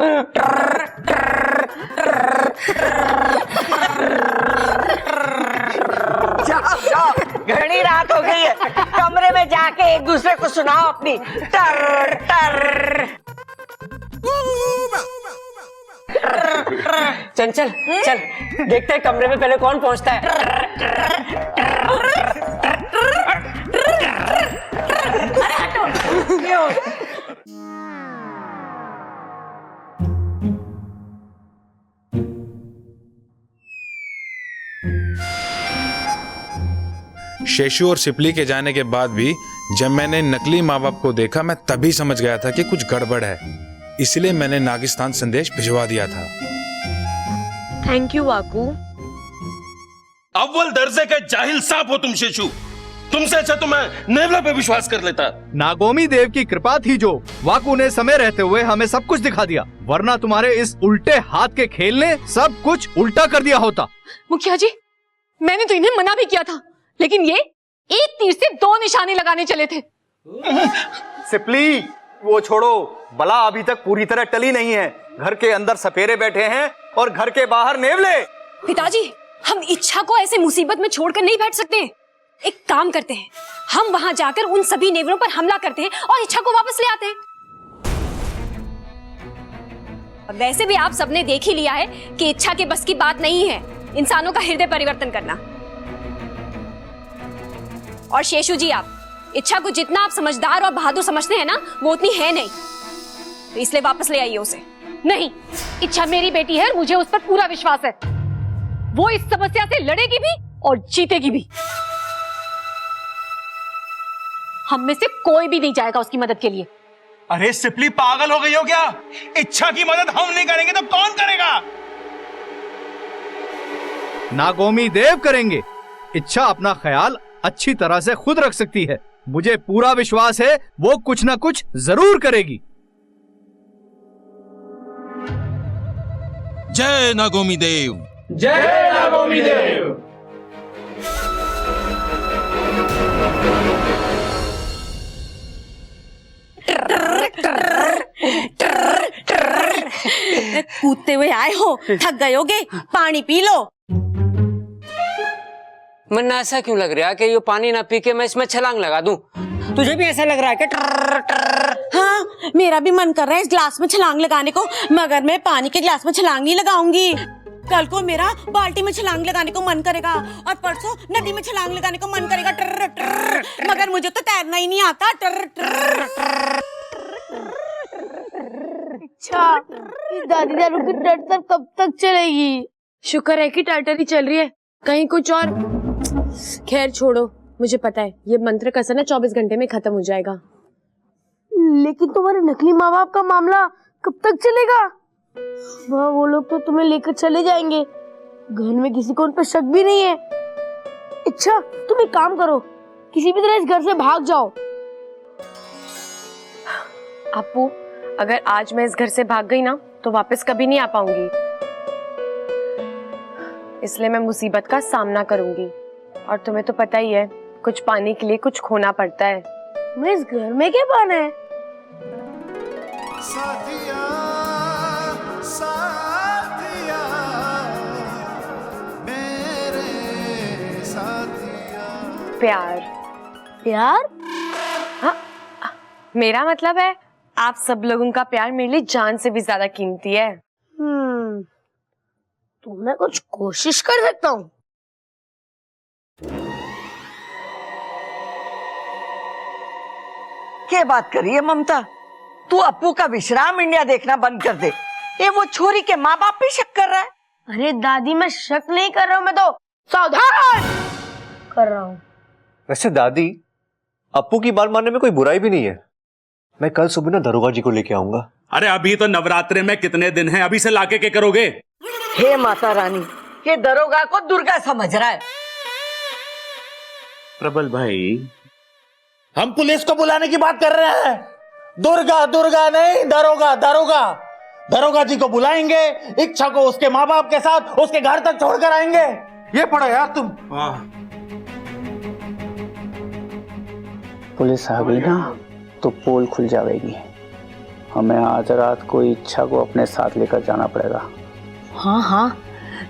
जाओ, घनी रात हो गई है, कमरे में जाके एक दूसरे को सुनाओ अपनी टर टर। चल चल चल, देखते हैं कमरे में पहले कौन पहुंचता है। शेषु और सिपली के जाने के बाद भी जब मैंने नकली माँ बाप को देखा, मैं तभी समझ गया था कि कुछ गड़बड़ है, इसलिए मैंने नागिस्तान संदेश भिजवा दिया था। थैंक यू वाकू। अव्वल दर्जे के जाहिल सांप हो तुम शेषु। तुमसे अच्छा तो मैं नेवला पे विश्वास कर लेता। नागोमी देव की कृपा थी जो वाकू ने समय रहते हुए हमें सब कुछ दिखा दिया, वरना तुम्हारे इस उल्टे हाथ के खेल ने सब कुछ उल्टा कर दिया होता। मुखिया जी, मैंने तो इन्हें मना भी किया था, लेकिन ये एक तीर से दो निशाने लगाने चले थे। सिपली, वो छोड़ो, बला अभी तक पूरी तरह टली नहीं है। घर के अंदर सपेरे बैठे हैं और घर के बाहर नेवले। पिताजी, हम इच्छा को ऐसे मुसीबत में छोड़कर नहीं बैठ सकते। एक काम करते हैं, हम वहां जाकर उन सभी नेवलों पर हमला करते हैं और इच्छा को वापस ले आते हैं। वैसे भी आप सबने देख ही लिया है कि इच्छा के बस की बात नहीं है इंसानों का हृदय परिवर्तन करना। और शेषु जी, आप इच्छा को जितना आप समझदार और बहादुर समझते हैं ना, वो उतनी है नहीं, तो इसलिए वापस ले आइए उसे। नहीं, इच्छा मेरी बेटी है और मुझे उस पर पूरा विश्वास है। वो इस समस्या से लड़ेगी भी और जीतेगी भी। हम में से कोई भी नहीं जाएगा उसकी मदद के लिए। अरे सिपली, पागल हो गई हो क्या? इच्छा की मदद हम नहीं करेंगे तो कौन करेगा? नागोमी देव करेंगे। इच्छा अपना ख्याल अच्छी तरह से खुद रख सकती है। मुझे पूरा विश्वास है वो कुछ ना कुछ जरूर करेगी। जय नागोमी देव। जय नागोमी देव। कूदते हुए आए हो, थक गए होगे, पानी पी लो। मन्ना, ऐसा क्यों लग रहा है कि ये पानी ना पी के मैं इसमें छलांग लगा दूं? तुझे भी ऐसा लग रहा है कि हाँ, मेरा भी मन कर रहा है इस ग्लास में छलांग लगाने को, मगर मैं पानी के ग्लास में छलांग नहीं लगाऊंगी। कल को मेरा बाल्टी में छलांग लगाने को मन करेगा और परसों नदी में छलांग लगाने को मन करेगा, मगर मुझे तो तैरना ही नहीं आता। अच्छा, दादी दारू की टर्टर कब तक चलेगी? शुक्र है कि टर्टर ही चल रही है, कहीं कुछ और। खैर छोड़ो, मुझे पता है ये मंत्र का असर ना 24 घंटे में खत्म हो जाएगा। लेकिन तुम्हारे नकली माँ बाप का मामला कब तक चलेगा? वहाँ वो लोग तो तुम्हें लेकर चले जाएंगे, घर में किसी को उन पर शक भी नहीं है। अच्छा, तुम एक काम करो, किसी भी तरह इस घर से भाग जाओ। अपू, अगर आज मैं इस घर से भाग गई ना तो वापस कभी नहीं आ पाऊंगी, इसलिए मैं मुसीबत का सामना करूंगी। और तुम्हें तो पता ही है, कुछ पाने के लिए कुछ खोना पड़ता है। मैं इस घर में क्या पाना है? साथिया, साथिया, मेरे साथिया। प्यार। प्यार? हाँ, मेरा मतलब है आप सब लोगों का प्यार मेरे लिए जान से भी ज्यादा कीमती है। तो मैं कुछ कोशिश कर सकता हूँ। क्या बात कर रही है ममता? तू अप्पू का विश्राम इंडिया देखना बंद कर दे। ये वो छोरी के माँ बाप पे शक कर रहा है। अरे दादी, मैं शक नहीं कर रहा हूँ, मैं तो सावधान कर रहा हूँ। वैसे दादी, अप्पू की बात मानने में कोई बुराई भी नहीं है। मैं कल सुबह ना दरोगा जी को लेके आऊंगा। अरे अभी तो नवरात्रे में कितने दिन हैं, अभी से लाके क्या करोगे? हे माता रानी, ये दरोगा को दुर्गा समझ रहा है। प्रबल भाई, हम पुलिस को बुलाने की बात कर रहे हैं। दुर्गा दुर्गा नहीं, दरोगा दरोगा। दरोगा जी को बुलाएंगे, इच्छा को उसके माँ बाप के साथ उसके घर तक छोड़कर आएंगे। ये पढ़ो यार तुम। पुलिस आ गई ना तो पोल खुल जाएगी। हमें आज रात को इच्छा को अपने साथ लेकर जाना पड़ेगा। हाँ हाँ,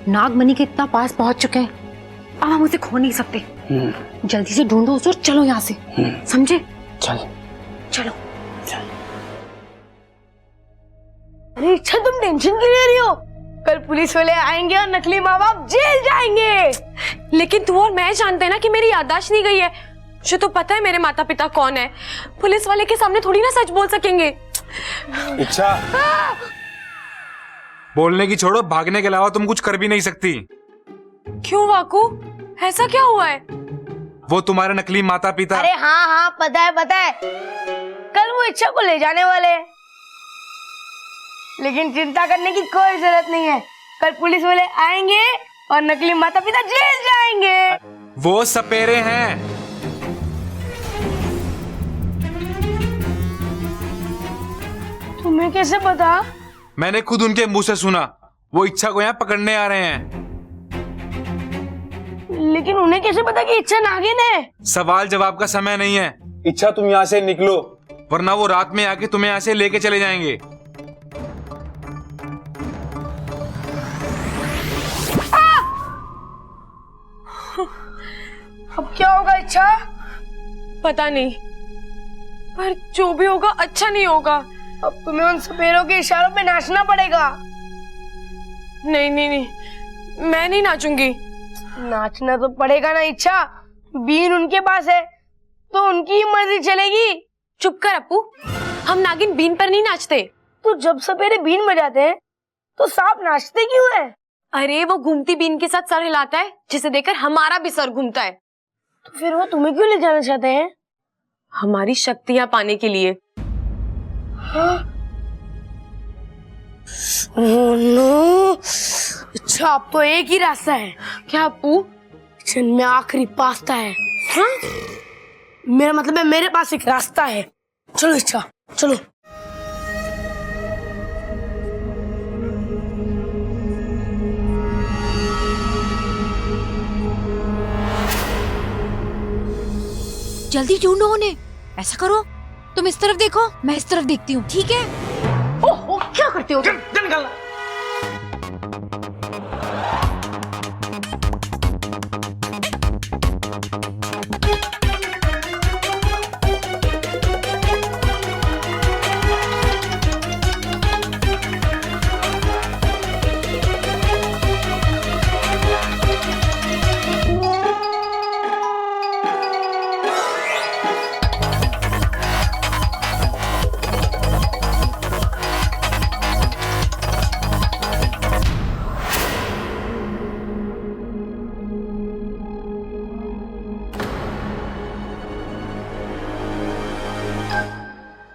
नागमणि के इतना पास पहुंच चुके हैं, अब हम उसे खो नहीं सकते। जल्दी से ढूंढो उसे और चलो यहाँ से, समझे? चल चलो। अरे इच्छा, तुम टेंशन क्यों ले रही हो? कल पुलिस वाले आएंगे और नकली माँ बाप जेल जाएंगे। लेकिन तू और मैं जानते हैं ना कि मेरी याददाश्त नहीं गई है। जो तो पता है मेरे माता पिता कौन है, पुलिस वाले के सामने थोड़ी ना सच बोल सकेंगे। इच्छा, बोलने की छोड़ो, भागने के अलावा तुम कुछ कर भी नहीं सकती। क्यों वाकू, ऐसा क्या हुआ है? वो तुम्हारे नकली माता पिता। अरे हाँ हाँ, पता है पता है, कल वो इच्छा को ले जाने वाले हैं। लेकिन चिंता करने की कोई जरूरत नहीं है, कल पुलिस वाले आएंगे और नकली माता पिता जेल जाएंगे। वो सपेरे हैं। तुम्हें कैसे पता? मैंने खुद उनके मुंह से सुना। वो इच्छा को यहाँ पकड़ने आ रहे हैं। लेकिन उन्हें कैसे पता कि इच्छा नागिन है? सवाल जवाब का समय नहीं है। इच्छा, तुम यहाँ से निकलो, वरना वो रात में आके तुम्हें यहाँ से लेके चले जाएंगे। अब क्या होगा इच्छा? पता नहीं, पर जो भी होगा अच्छा नहीं होगा। अब तुम्हें उन सपेरों के इशारों पे नाचना पड़ेगा। नहीं नहीं नहीं, मैं नहीं नाचूंगी। नाचना तो पड़ेगा ना इच्छा, बीन उनके पास है, तो उनकी ही मर्जी चलेगी। चुप कर अप्पू, हम नागिन बीन पर नहीं नाचते। तो जब सपेरे बीन बजाते हैं तो सांप नाचते क्यों है? अरे वो घूमती बीन के साथ सर हिलाता है, जिसे देखकर हमारा भी सर घूमता है। तो फिर वो तुम्हें क्यों ले जाना चाहते हैं? हमारी शक्तियां पाने के लिए। हाँ? Oh no. अच्छा, अब तो एक ही रास्ता है। क्या अप्पू? किचन में आखिरी पास्ता है। हाँ? मेरा मतलब है मेरे पास एक रास्ता है। चलो इच्छा, चलो। जल्दी ढूंढो उन्हें। ऐसा करो, तुम इस तरफ देखो, मैं इस तरफ देखती हूँ, ठीक है? ओह, क्या करते हो?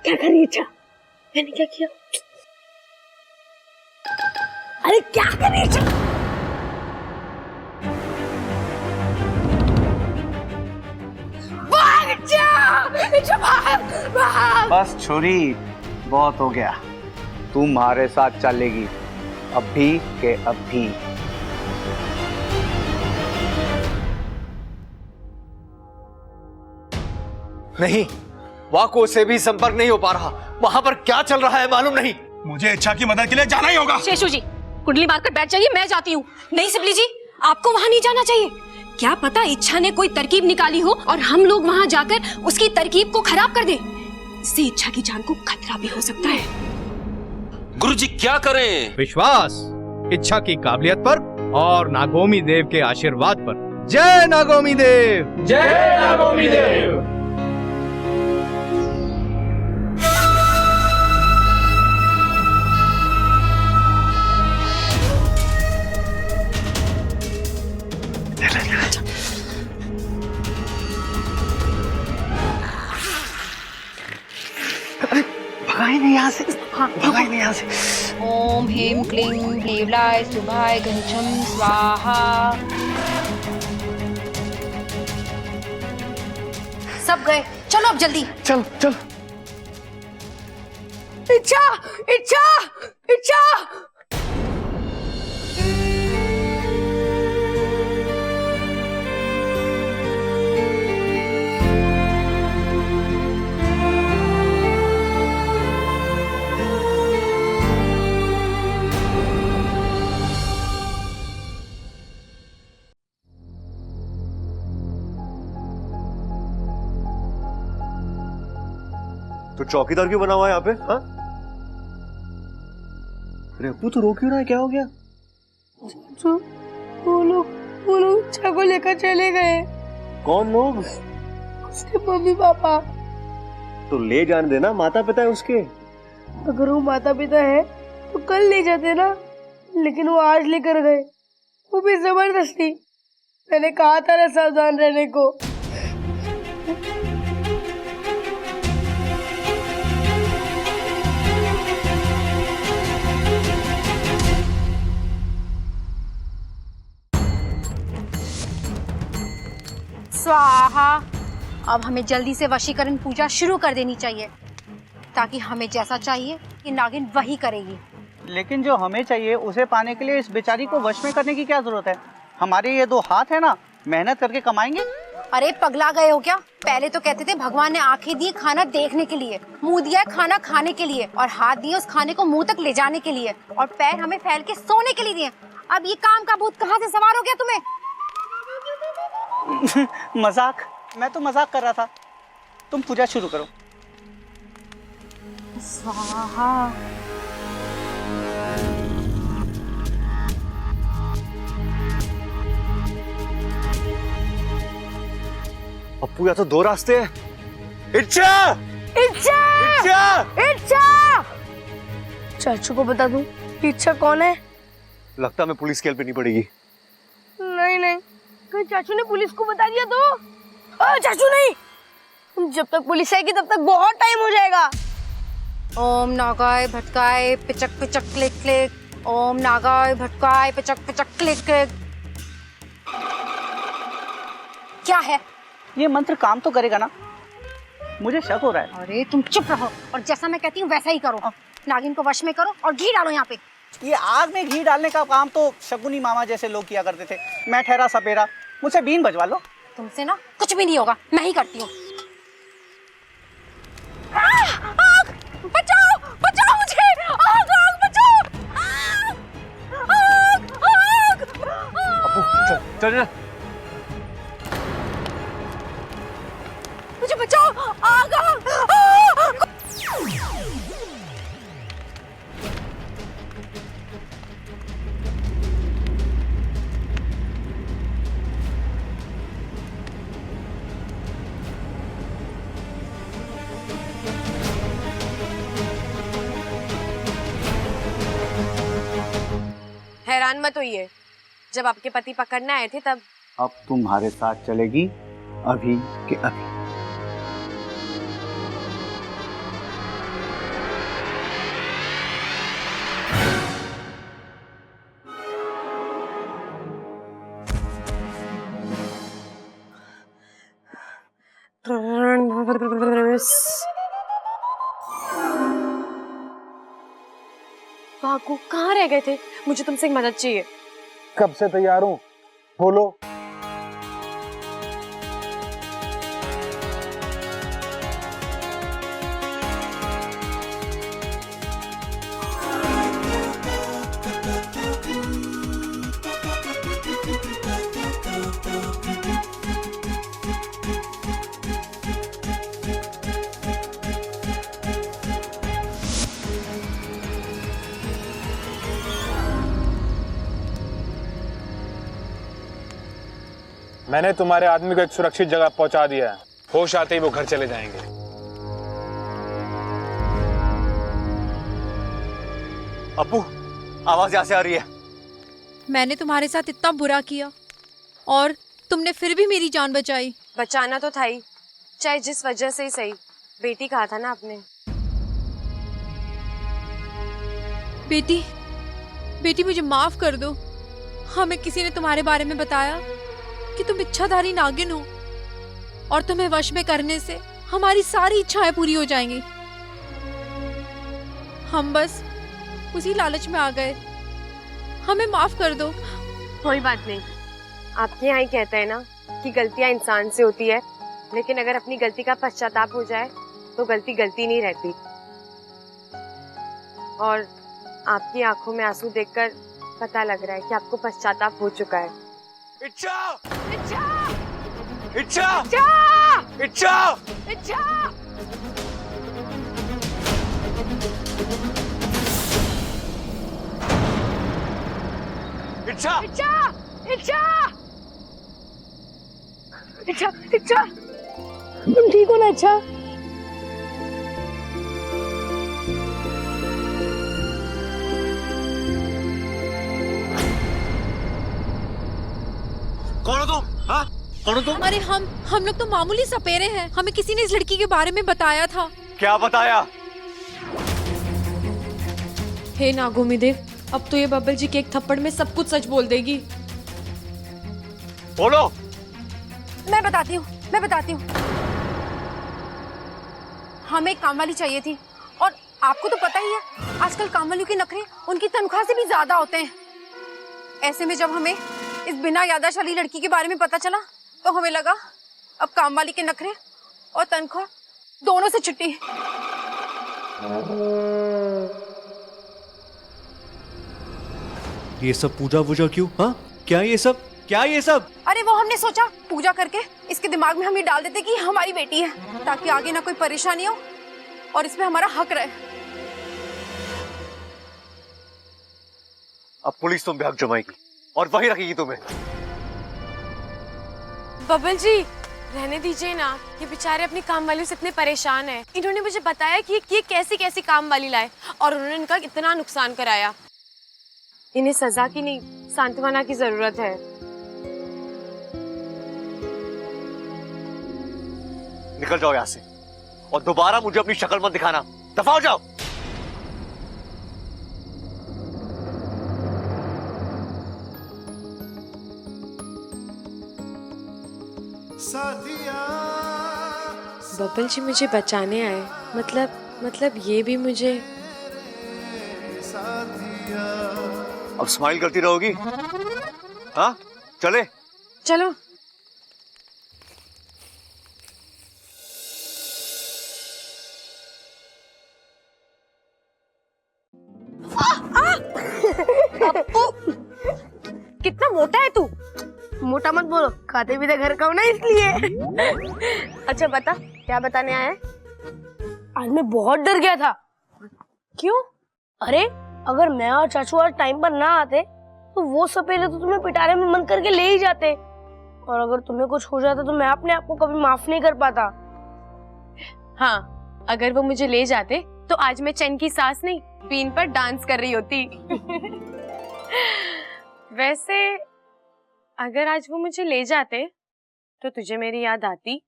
क्या कर रही है इच्छा? मैंने क्या किया? अरे क्या कर रही है इच्छा? भाग इच्छा! इच्छा भाग! भाग! बस छोरी, बहुत हो गया। तू हमारे साथ चलेगी, अभी के अभी। नहीं, वाको से भी संपर्क नहीं हो पा रहा। वहां पर क्या चल रहा है मालूम नहीं। मुझे इच्छा की मदद के लिए जाना ही होगा। शेषू जी, कुंडली मारकर बैठ जाइए, मैं जाती हूँ। नहीं सिपली जी, आपको वहाँ नहीं जाना चाहिए। क्या पता इच्छा ने कोई तरकीब निकाली हो और हम लोग वहाँ जाकर उसकी तरकीब को खराब कर दें। इससे इच्छा की जान को खतरा भी हो सकता है। गुरुजी क्या करें? विश्वास, इच्छा की काबिलियत पर और नागोमी देव के आशीर्वाद पर। जय नागोमी देव! जय नागोमी देव! भगाई नहीं यहाँ से। हाँ, भगाई नहीं यहाँ से। ओम ह्रीं क्लीं ह्रीवलाय शुभाय घनछम स्वाहा। सब गए, चलो अब जल्दी। चल चल। इच्छा! इच्छा! इच्छा! तो चौकीदार क्यों बना हुआ है यहाँ पे? हाँ? अरे अप्पू, तो रो क्यों रहा है? क्या हो गया? वो लोग इच्छा को लेकर चले गए। कौन लोग? उसके मम्मी पापा। तो ले जाने देना, माता पिता है उसके। अगर वो माता पिता है तो कल ले जाते ना, लेकिन वो आज लेकर गए, वो भी जबरदस्ती। मैंने कहा था ना सावधान रहने को। स्वाहा। अब हमें जल्दी से वशीकरण पूजा शुरू कर देनी चाहिए, ताकि हमें जैसा चाहिए कि नागिन वही करेगी। लेकिन जो हमें चाहिए उसे पाने के लिए इस बेचारी को वश में करने की क्या जरूरत है? हमारे ये दो हाथ है ना, मेहनत करके कमाएंगे। अरे पगला गए हो क्या? पहले तो कहते थे भगवान ने आंखें दी खाना देखने के लिए, मुंह दिया खाना खाने के लिए, और हाथ दिए उस खाने को मुंह तक ले जाने के लिए, और पैर हमें फैल के सोने के लिए दिए। अब ये काम का भूत कहाँ से सवार हो गया तुम्हें? मजाक, मैं तो मजाक कर रहा था। तुम पूजा शुरू करो। स्वाहा। अप्पू या तो दो रास्ते हैं। इच्छा इच्छा इच्छा इच्छा चाचू को बता दूं इच्छा कौन है? लगता मैं पुलिस केल पे नहीं पड़ेगी। नहीं नहीं, कहीं चाचू ने पुलिस को बता दिया तो? चाचू नहीं, जब तक पुलिस आएगी तब तक बहुत टाइम हो जाएगा। ओम नागाय भटकाय पिचक पिचक क्लिक क्लिक। ओम नागाय भटकाय पिचक पिचक क्लिक क्लिक। क्या है ये मंत्र? काम तो करेगा ना? मुझे शक हो रहा है। अरे तुम चुप रहो और जैसा मैं कहती हूँ वैसा ही करो। नागिन को वश में करो और घी डालो यहाँ पे। ये आग में घी डालने का काम तो शकुनी मामा जैसे लोग किया करते थे। मैं ठहरा सपेरा, मुझसे बीन बजवा लो। तुमसे ना कुछ भी नहीं होगा, मैं ही करती हूँ। बचाओ बचाओ मुझे, आग आग बचाओ। आग आग अप्पू चल चल ना। मुझे बचाओ, आग आग। हैरान मत होइए, जब आपके पति पकड़ने आए थे तब। अब तुम्हारे साथ चलेगी अभी के अभी। बाकू कहाँ रह गए थे? मुझे तुमसे एक मदद चाहिए। कब से तैयार हूँ, बोलो। मैंने तुम्हारे आदमी को एक सुरक्षित जगह पहुंचा दिया है। होश आते ही वो घर चले जाएंगे। अप्पू आवाज यहाँ से आ रही है। मैंने तुम्हारे साथ इतना बुरा किया और तुमने फिर भी मेरी जान बचाई। बचाना तो था ही, चाहे जिस वजह से ही सही। बेटी कहा था ना आपने। बेटी बेटी मुझे माफ कर दो। हमें किसी ने तुम्हारे बारे में बताया कि तुम इच्छाधारी नागिन हो और तुम्हें वश में करने से हमारी सारी इच्छाएं पूरी हो जाएंगी। हम बस उसी लालच में आ गए, हमें माफ कर दो। कोई बात नहीं, आपके यहाँ ही कहते हैं ना कि गलतियां इंसान से होती है, लेकिन अगर अपनी गलती का पश्चाताप हो जाए तो गलती गलती नहीं रहती। और आपकी आंखों में आंसू देखकर पता लग रहा है कि आपको पश्चाताप हो चुका है। इच्छा इच्छा इच्छा इच्छा इच्छा इच्छा इच्छा इच्छा इच्छा इच्छा इच्छा तुम ठीक हो ना? अच्छा कौन हो तुम? हाँ कौन हो तुम? अरे हम लोग तो मामूली सपेरे हैं। हमें किसी ने इस लड़की के बारे में बताया था। क्या बताया? हे नागोमी देव, अब तो ये बब्बल जी के एक थप्पड़ में सब कुछ सच बोल देगी। बोलो। मैं बताती हूँ। हमें कामवाली चाहिए थी और आपको तो पता ही है आजकल कामवालियों के नखरे उनकी तनख्वाह से भी ज्यादा होते हैं। ऐसे में जब हमें इस बिना याददाश्त वाली लड़की के बारे में पता चला तो हमें लगा अब कामवाली के नखरे और तनख्वाह दोनों से छुट्टी। ये सब पूजा वूजा क्यों? हाँ क्या ये सब? अरे वो हमने सोचा पूजा करके इसके दिमाग में हम ये डाल देते कि हमारी बेटी है, ताकि आगे ना कोई परेशानी हो और इसमें हमारा हक रहे। अब पुलिस तुम पे हक जमाएगी और वही रखेगी तुम्हें। बब्बल जी, रहने दीजिए ना, ये बेचारे अपनी काम वाली से इतने परेशान हैं। इन्होंने मुझे बताया कि ये कैसी कैसी काम वाली लाए और उन्होंने इनका इतना नुकसान कराया। इन्हें सजा की नहीं, सांत्वना की जरूरत है। निकल जाओ यहाँ से और दोबारा मुझे अपनी शक्ल मत दिखाना। दफा हो जाओ। बबल जी मुझे बचाने आए, मतलब ये भी मुझे। अब स्माइल करती रहोगी? हाँ, चले। चलो। कितना मोटा है तू? मोटा मत बोलो, खाते पीते घर का हो ना इसलिए। अच्छा बता, क्या बताने आया है? आज मैं बहुत डर गया था। क्यों? अरे अगर मैं और चाचू आज टाइम पर ना आते तो वो सपेरे तो तुम्हें पिटारे में बंद करके ले ही जाते, और अगर तुम्हें कुछ हो जाता तो मैं अपने आप को कभी माफ नहीं कर पाता। हाँ, अगर वो मुझे ले जाते तो आज मैं चैन की सांस नहीं, बीन पर डांस कर रही होती। वैसे अगर आज वो मुझे ले जाते तो तुझे मेरी याद आती?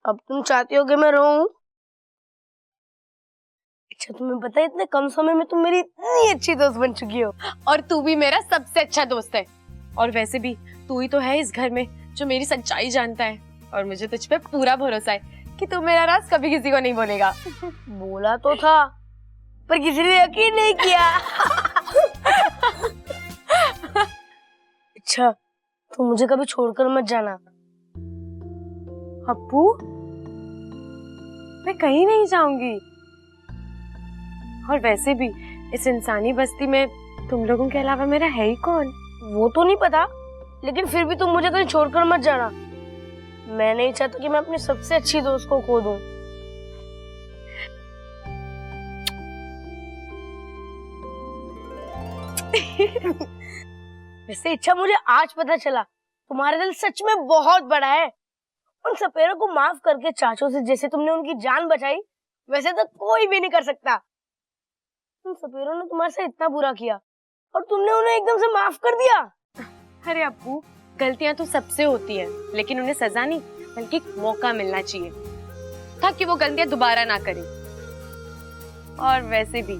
अब तुम चाहती हो कि मैं रोऊं? अच्छा तुम्हें पता है इतने कम समय में तुम मेरी इतनी अच्छी दोस्त बन चुकी हो। और तू भी मेरा सबसे अच्छा दोस्त है। और वैसे भी तू ही तो है इस घर में जो मेरी सच्चाई जानता है, और मुझे तुझ पे पूरा भरोसा है कि तू मेरा राज कभी किसी को नहीं बोलेगा। बोला तो था पर किसी ने यकीन नहीं किया। अच्छा तो मुझे कभी छोड़कर मत जाना। अप्पू, मैं कहीं नहीं जाऊंगी। और वैसे भी इस इंसानी बस्ती में तुम लोगों के अलावा मेरा है ही कौन? वो तो नहीं पता, लेकिन फिर भी तुम मुझे कहीं छोड़कर मत जाना। मैं नहीं चाहता कि मैं अपनी सबसे अच्छी दोस्त को खो दूं। वैसे इच्छा मुझे आज पता चला, तुम्हारा दिल सच में बहुत बड़ा है। उन सपेरों को माफ करके चाचों से जैसे तुमने उनकी जान बचाई, वैसे तो कोई भी नहीं कर सकता। उन सपेरों ने तुम्हारे से इतना बुरा किया और तुमने उन्हें एकदम से माफ कर दिया। अरे अप्पू, गलतियां तो सबसे होती है, लेकिन उन्हें सजा नहीं बल्कि मौका मिलना चाहिए ताकि वो गलतियां दोबारा ना करें। और वैसे भी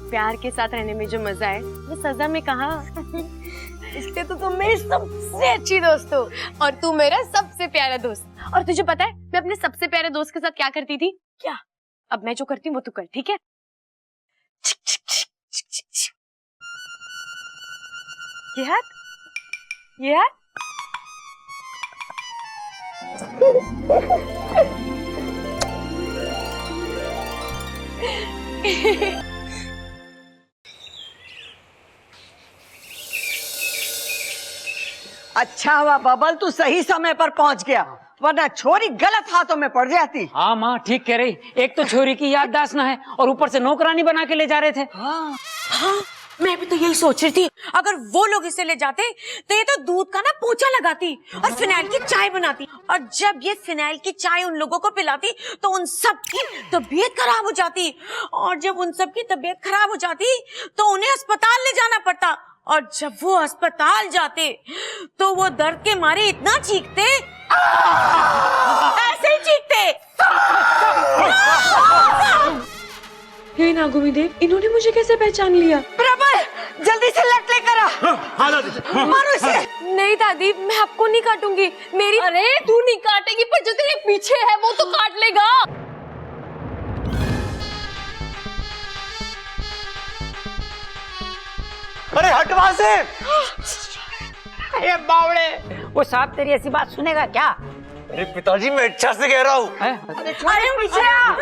प्यार के साथ रहने में जो मजा है वो सजा में कहाँ। इसलिए तो तुम मेरी सबसे अच्छी दोस्त हो और तू मेरा सबसे प्यारा दोस्त। और तुझे पता है मैं अपने सबसे प्यारे दोस्त के साथ क्या करती थी? क्या? अब मैं जो करती हूँ वो तू कर, ठीक है? ये हाथ, ये हाथ। अच्छा हुआ बबल तू सही समय पर पहुंच गया, वरना छोरी गलत हाथों में पड़ जाती। हाँ माँ ठीक कह रही, एक तो छोरी की याददाश्त ना है और ऊपर से नौकरानी बना के ले जा रहे थे। हाँ, मैं भी तो यही सोच रही थी, अगर वो लोग इसे ले जाते तो ये तो दूध का ना पोछा लगाती और फिनाइल की चाय बनाती, और जब ये फिनाइल की चाय उन लोगों को पिलाती तो उन सब की तबीयत खराब हो जाती, और जब उन सब की तबीयत खराब हो जाती तो उन्हें अस्पताल ले जाना पड़ता, और जब वो अस्पताल जाते तो वो दर्द के मारे इतना चीखते, ऐसे ही चीखते। हे नागुमी देव, इन्होंने मुझे कैसे पहचान लिया? प्रबल जल्दी से लट लेकर आ। मारो इसे। नहीं दादी, मैं आपको नहीं काटूंगी। मेरी अरे तू नहीं काटेगी, पर जो तेरे पीछे है वो तो काट लेगा। अरे हट वहां से। अरे बावड़े, वो साहब तेरी ऐसी बात सुनेगा क्या? अरे पिताजी मैं इच्छा से कह रहा हूँ। अरे पीछे आ।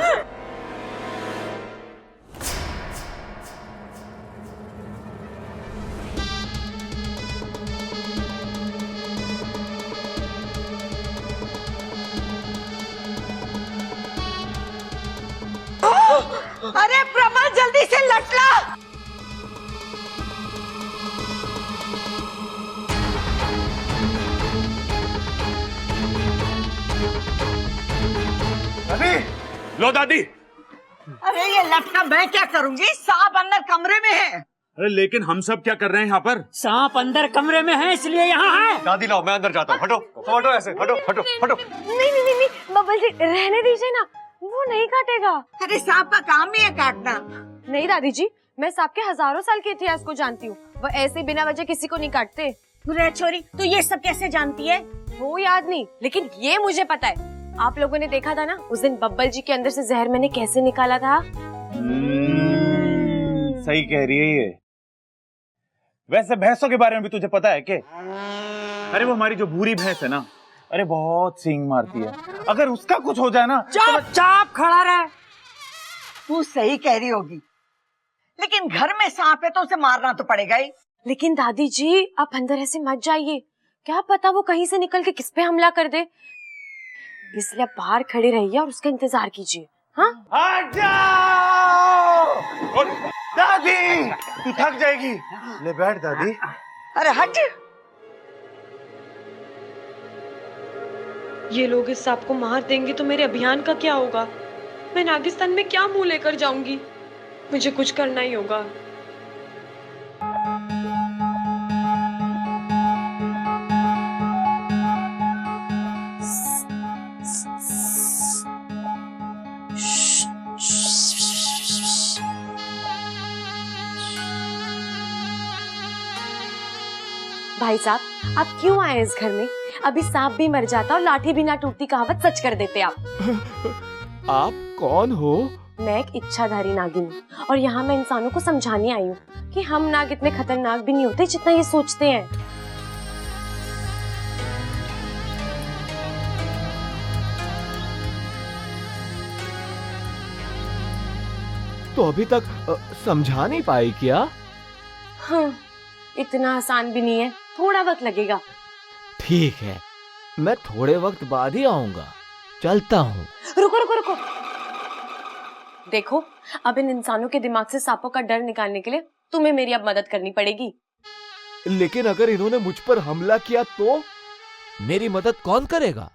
अरे प्रबल जल्दी से लटला। लो दादी। अरे ये लटका मैं क्या करूंगी, सांप अंदर कमरे में है। अरे लेकिन हम सब क्या कर रहे हैं यहाँ पर? सांप अंदर कमरे में है इसलिए यहाँ है। दादी लाओ, मैं अंदर जाता हूँ। हटो हटो, ऐसे हटो हटो हटो। नहीं नहीं नहीं नहीं, बब्बल जी रहने दीजिए ना, वो नहीं काटेगा। अरे सांप का काम ही है काटना। नहीं दादी जी, मैं सांप के हजारों साल के इतिहास को जानती हूँ, वो ऐसे बिना वजह किसी को नहीं काटते। रे छोरी, तू ये सब कैसे जानती है? वो याद नहीं, लेकिन ये मुझे पता है। आप लोगों ने देखा था ना उस दिन बब्बल जी के अंदर से जहर मैंने कैसे निकाला था। सही कह रही है ये। वैसे भैंसों के बारे में भी तुझे पता है क्या? अरे वो हमारी जो भूरी भैंस है ना, अरे बहुत सींग मारती है। अगर उसका कुछ हो जाए ना, चुपचाप खड़ा रहे। तू सही कह रही होगी, लेकिन घर में सांप है तो उसे मारना तो पड़ेगा ही। लेकिन दादी जी आप अंदर ऐसे मत जाइए, क्या पता वो कहीं से निकल के किस पे हमला कर दे, इसलिए आप बाहर खड़े रहिए और उसका इंतजार कीजिए। हाँ हट जाओ दादी, तू थक जाएगी। ले बैठ दादी। अरे हट। ये लोग इस सांप को मार देंगे तो मेरे अभियान का क्या होगा? मैं नागिस्तान में क्या मुंह लेकर जाऊंगी? मुझे कुछ करना ही होगा। भाई साहब आप क्यों आए इस घर में? अभी सांप भी मर जाता और लाठी भी ना टूटती कहावत सच कर देते आप। आप कौन हो? मैं एक इच्छाधारी नागिन हूँ और यहाँ मैं इंसानों को समझाने आई हूँ कि हम नाग इतने खतरनाक भी नहीं होते जितना ये सोचते हैं। तो अभी तक समझा नहीं पाई क्या? हाँ, इतना आसान भी नहीं है, थोड़ा वक्त लगेगा। ठीक है, मैं थोड़े वक्त बाद ही आऊंगा। चलता हूँ। रुको रुको रुको, देखो अब इन इंसानों के दिमाग से सांपों का डर निकालने के लिए तुम्हें मेरी अब मदद करनी पड़ेगी। लेकिन अगर इन्होंने मुझ पर हमला किया तो मेरी मदद कौन करेगा?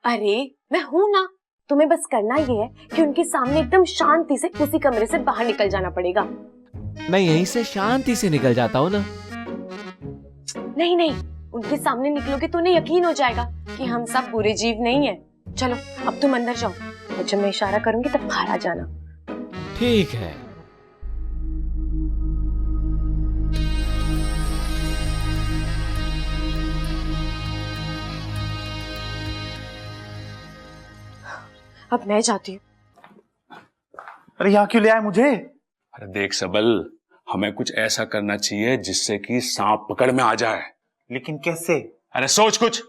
अरे मैं हूँ ना, तुम्हें बस करना ये है कि उनके सामने एकदम शांति से उसी कमरे से बाहर निकल जाना पड़ेगा। मैं यहीं से शांति से निकल जाता हूँ ना। नहीं नहीं, उनके सामने निकलोगे तो उन्हें यकीन हो जाएगा कि हम सब बुरे जीव नहीं है। चलो अब तुम अंदर जाओ और जब मैं इशारा करूंगी तब बाहर आ जाना। ठीक है। अब मैं जाती हूँ। अरे यहाँ क्यों ले आए मुझे? अरे देख सबल, हमें कुछ ऐसा करना चाहिए जिससे कि सांप पकड़ में आ जाए। लेकिन कैसे? अरे सोच कुछ।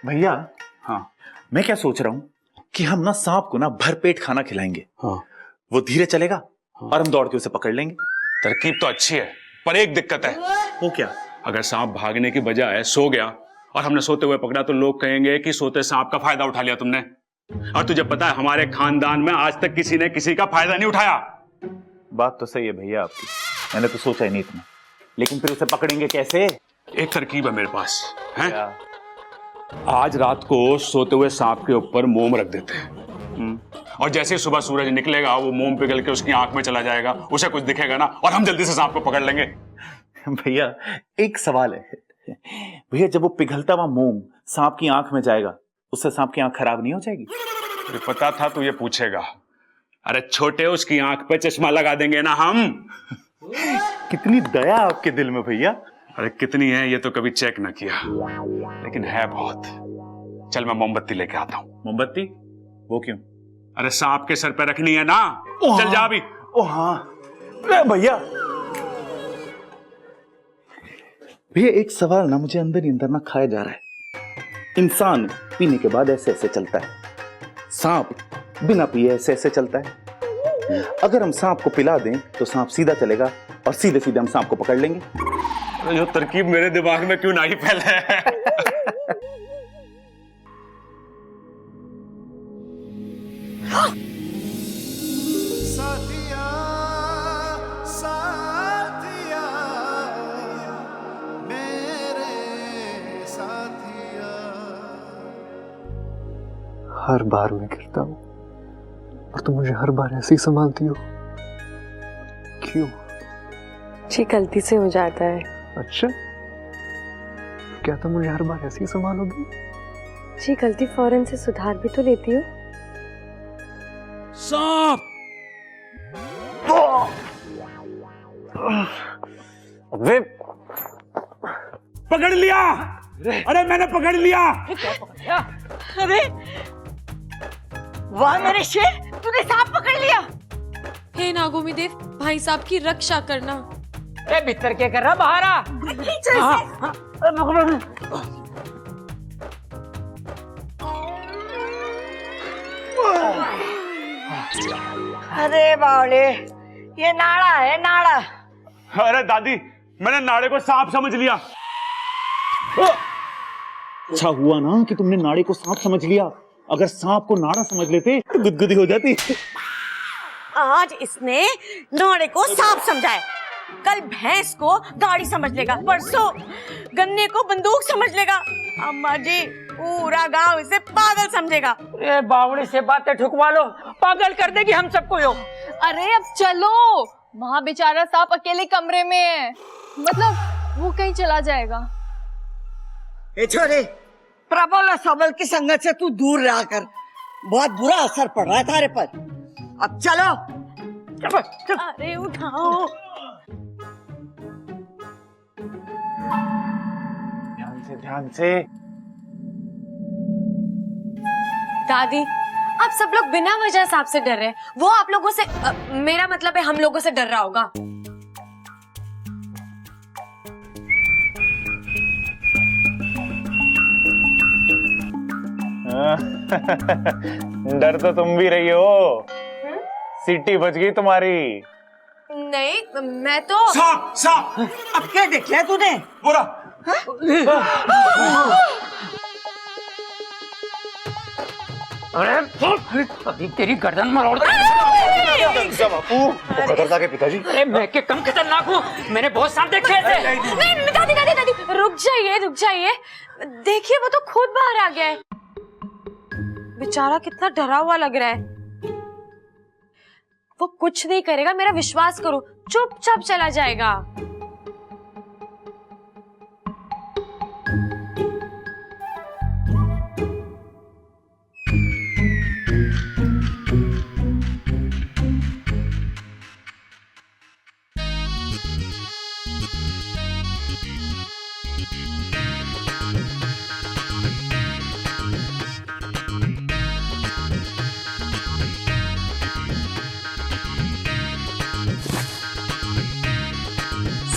भैया, हाँ मैं क्या सोच रहा हूँ कि हम ना सांप को ना भरपेट खाना खिलाएंगे। हाँ, वो धीरे चलेगा और हम दौड़ के उसे पकड़ लेंगे। तरकीब तो अच्छी है, पर एक दिक्कत है। वो क्या? अगर सांप भागने की बजाय सो गया और हमने सोते हुए पकड़ा तो लोग कहेंगे कि सोते सांप का फायदा उठा लिया तुमने। और तुझे पता है हमारे खानदान में आज तक किसी ने किसी का फायदा नहीं उठाया। बात तो सही है भैया आपकी, मैंने तो सोचा ही नहीं इतना। लेकिन फिर उसे पकड़ेंगे कैसे? एक तरकीब है मेरे पास है? आज रात को सोते हुए सांप के ऊपर मोम रख देते हैं और जैसे ही सुबह सूरज निकलेगा वो मोम पिघल के उसकी आंख में चला जाएगा, उसे कुछ दिखेगा ना और हम जल्दी से सांप को पकड़ लेंगे। भैया एक सवाल है भैया, जब वो पिघलता हुआ मोम सांप की आंख में जाएगा उससे सांप की आंख खराब नहीं हो जाएगी? मुझे पता था तू ये पूछेगा। अरे छोटे उसकी आंख पे चश्मा लगा देंगे ना हम। कितनी दया आपके दिल में भैया। अरे कितनी है ये तो कभी चेक ना किया, लेकिन है बहुत। चल मैं मोमबत्ती लेके आता हूँ। मोमबत्ती? वो क्यों? अरे सांप के सर पे रखनी है ना। चल जा अभी। ओ हाँ भैया। भैया एक सवाल ना मुझे अंदर ही अंदर ना खाया जा रहा है। इंसान पीने के बाद ऐसे ऐसे चलता है, सांप बिना पिए ऐसे ऐसे चलता है। अगर हम सांप को पिला दें तो सांप सीधा चलेगा और सीधे सीधे हम सांप को पकड़ लेंगे। जो तरकीब मेरे दिमाग में क्यों नहीं फैले है। साथिया साथिया मेरे साथ हर बार मैं गिरता हूँ और तुम मुझे हर बार ऐसे ही संभालती हो, क्यों? जी गलती से हो जाता है। अच्छा, क्या तुम मुझे हर बार ऐसे ही संभालोगी? जी गलती फौरन से सुधार भी तो लेती हो। सांप! अबे पकड़ लिया! अरे मैंने पकड़ लिया! अरे वाह मेरे शेर, तूने सांप पकड़ लिया। हे नागोमी देव, भाई साहब की रक्षा करना। ए भीतर क्या कर रहा, बाहर आ। अरे बावले, ये नाड़ा है, नाड़ा। अरे दादी, मैंने नाड़े को सांप समझ लिया। अच्छा हुआ ना कि तुमने नाड़े को सांप समझ लिया। अगर सांप को नाड़ा समझ लेते तो गुदगुदी हो जाती। आज इसने नाड़े को सांप समझा है, कल भैंस को गाड़ी समझ लेगा, परसों गन्ने को बंदूक समझ लेगा, अम्मा जी पूरा गांव इसे पागल समझेगा। ए बावड़ी से बातें ठुकवा लो, पागल कर देगी हम सबको यो। अरे अब चलो, वहाँ बेचारा सांप अकेले कमरे में है, मतलब वो कहीं चला जाएगा। ए छोरे, प्रबल और सबल की संगत से तू दूर रहा कर, बहुत बुरा असर पड़ रहा है तारे पर। अब चलो, चलो। अरे उठाओ। ध्यान से। दादी, आप सब लोग बिना वजह सांप से डर रहे हैं। वो आप लोगों से मेरा मतलब है हम लोगों से डर रहा होगा। डर तो तुम भी रही हो। सीटी बज गई तुम्हारी। नहीं, मैं तो सांप! सांप! अब क्या देख लिया तूने? बोला। अरे अभी तेरी गर्दन मरोड़ बापू, खतरनाक है पिताजी। अरे मैं के कम खतरनाक हूँ, मैंने बहुत सांप देखे थे। नहीं, दादी दादी दादी, रुक जाइए। देखिए वो तो खुद बाहर आ गया है। बेचारा कितना डरा हुआ लग रहा है। वो कुछ नहीं करेगा, मेरा विश्वास करो, चुपचाप चला जाएगा।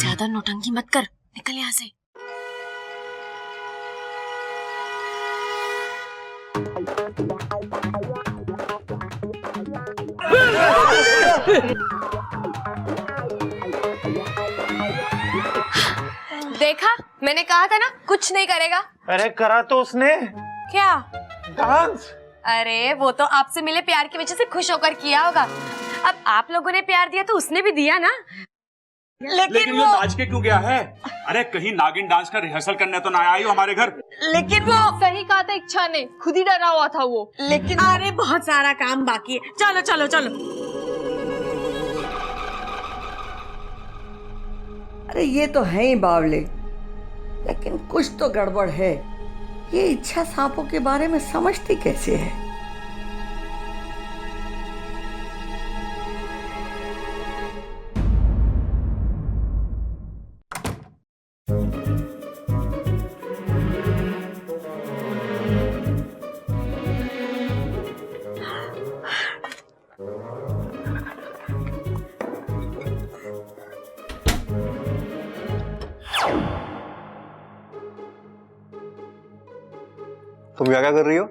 ज्यादा नौटंकी मत कर, निकल यहाँ से। देखा, मैंने कहा था ना कुछ नहीं करेगा। अरे करा तो उसने। क्या? डांस। अरे वो तो आपसे मिले प्यार की वजह से खुश होकर किया होगा। अब आप लोगों ने प्यार दिया तो उसने भी दिया ना। लेकिन वो नाच के क्यों गया है? अरे कहीं नागिन डांस का रिहर्सल करने तो ना आई हो हमारे घर। लेकिन वो सही कहा था इच्छा ने, खुद ही डरा हुआ था वो। लेकिन अरे बहुत सारा काम बाकी है, चलो चलो चलो। अरे ये तो है ही बावले, लेकिन कुछ तो गड़बड़ है। ये इच्छा सांपों के बारे में समझती कैसे है? तुम क्या कर रही हो?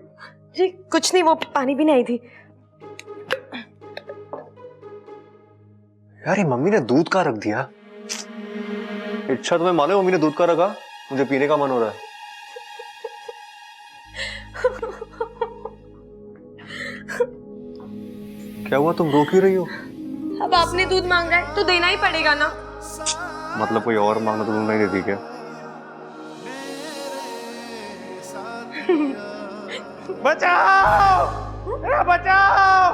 जी कुछ नहीं, वो पानी भी नहीं थी। यार ये मम्मी ने दूध का रख दिया। इच्छा तुम्हें मालूम है मम्मी ने दूध का रखा? मुझे पीने का मन हो रहा है। क्या हुआ, तुम रो क्यों रही हो? अब आपने दूध मांगा है तो देना ही पड़ेगा ना। मतलब कोई और मांगना तो तुम नहीं देती क्या? बचाओ, अरे बचाओ।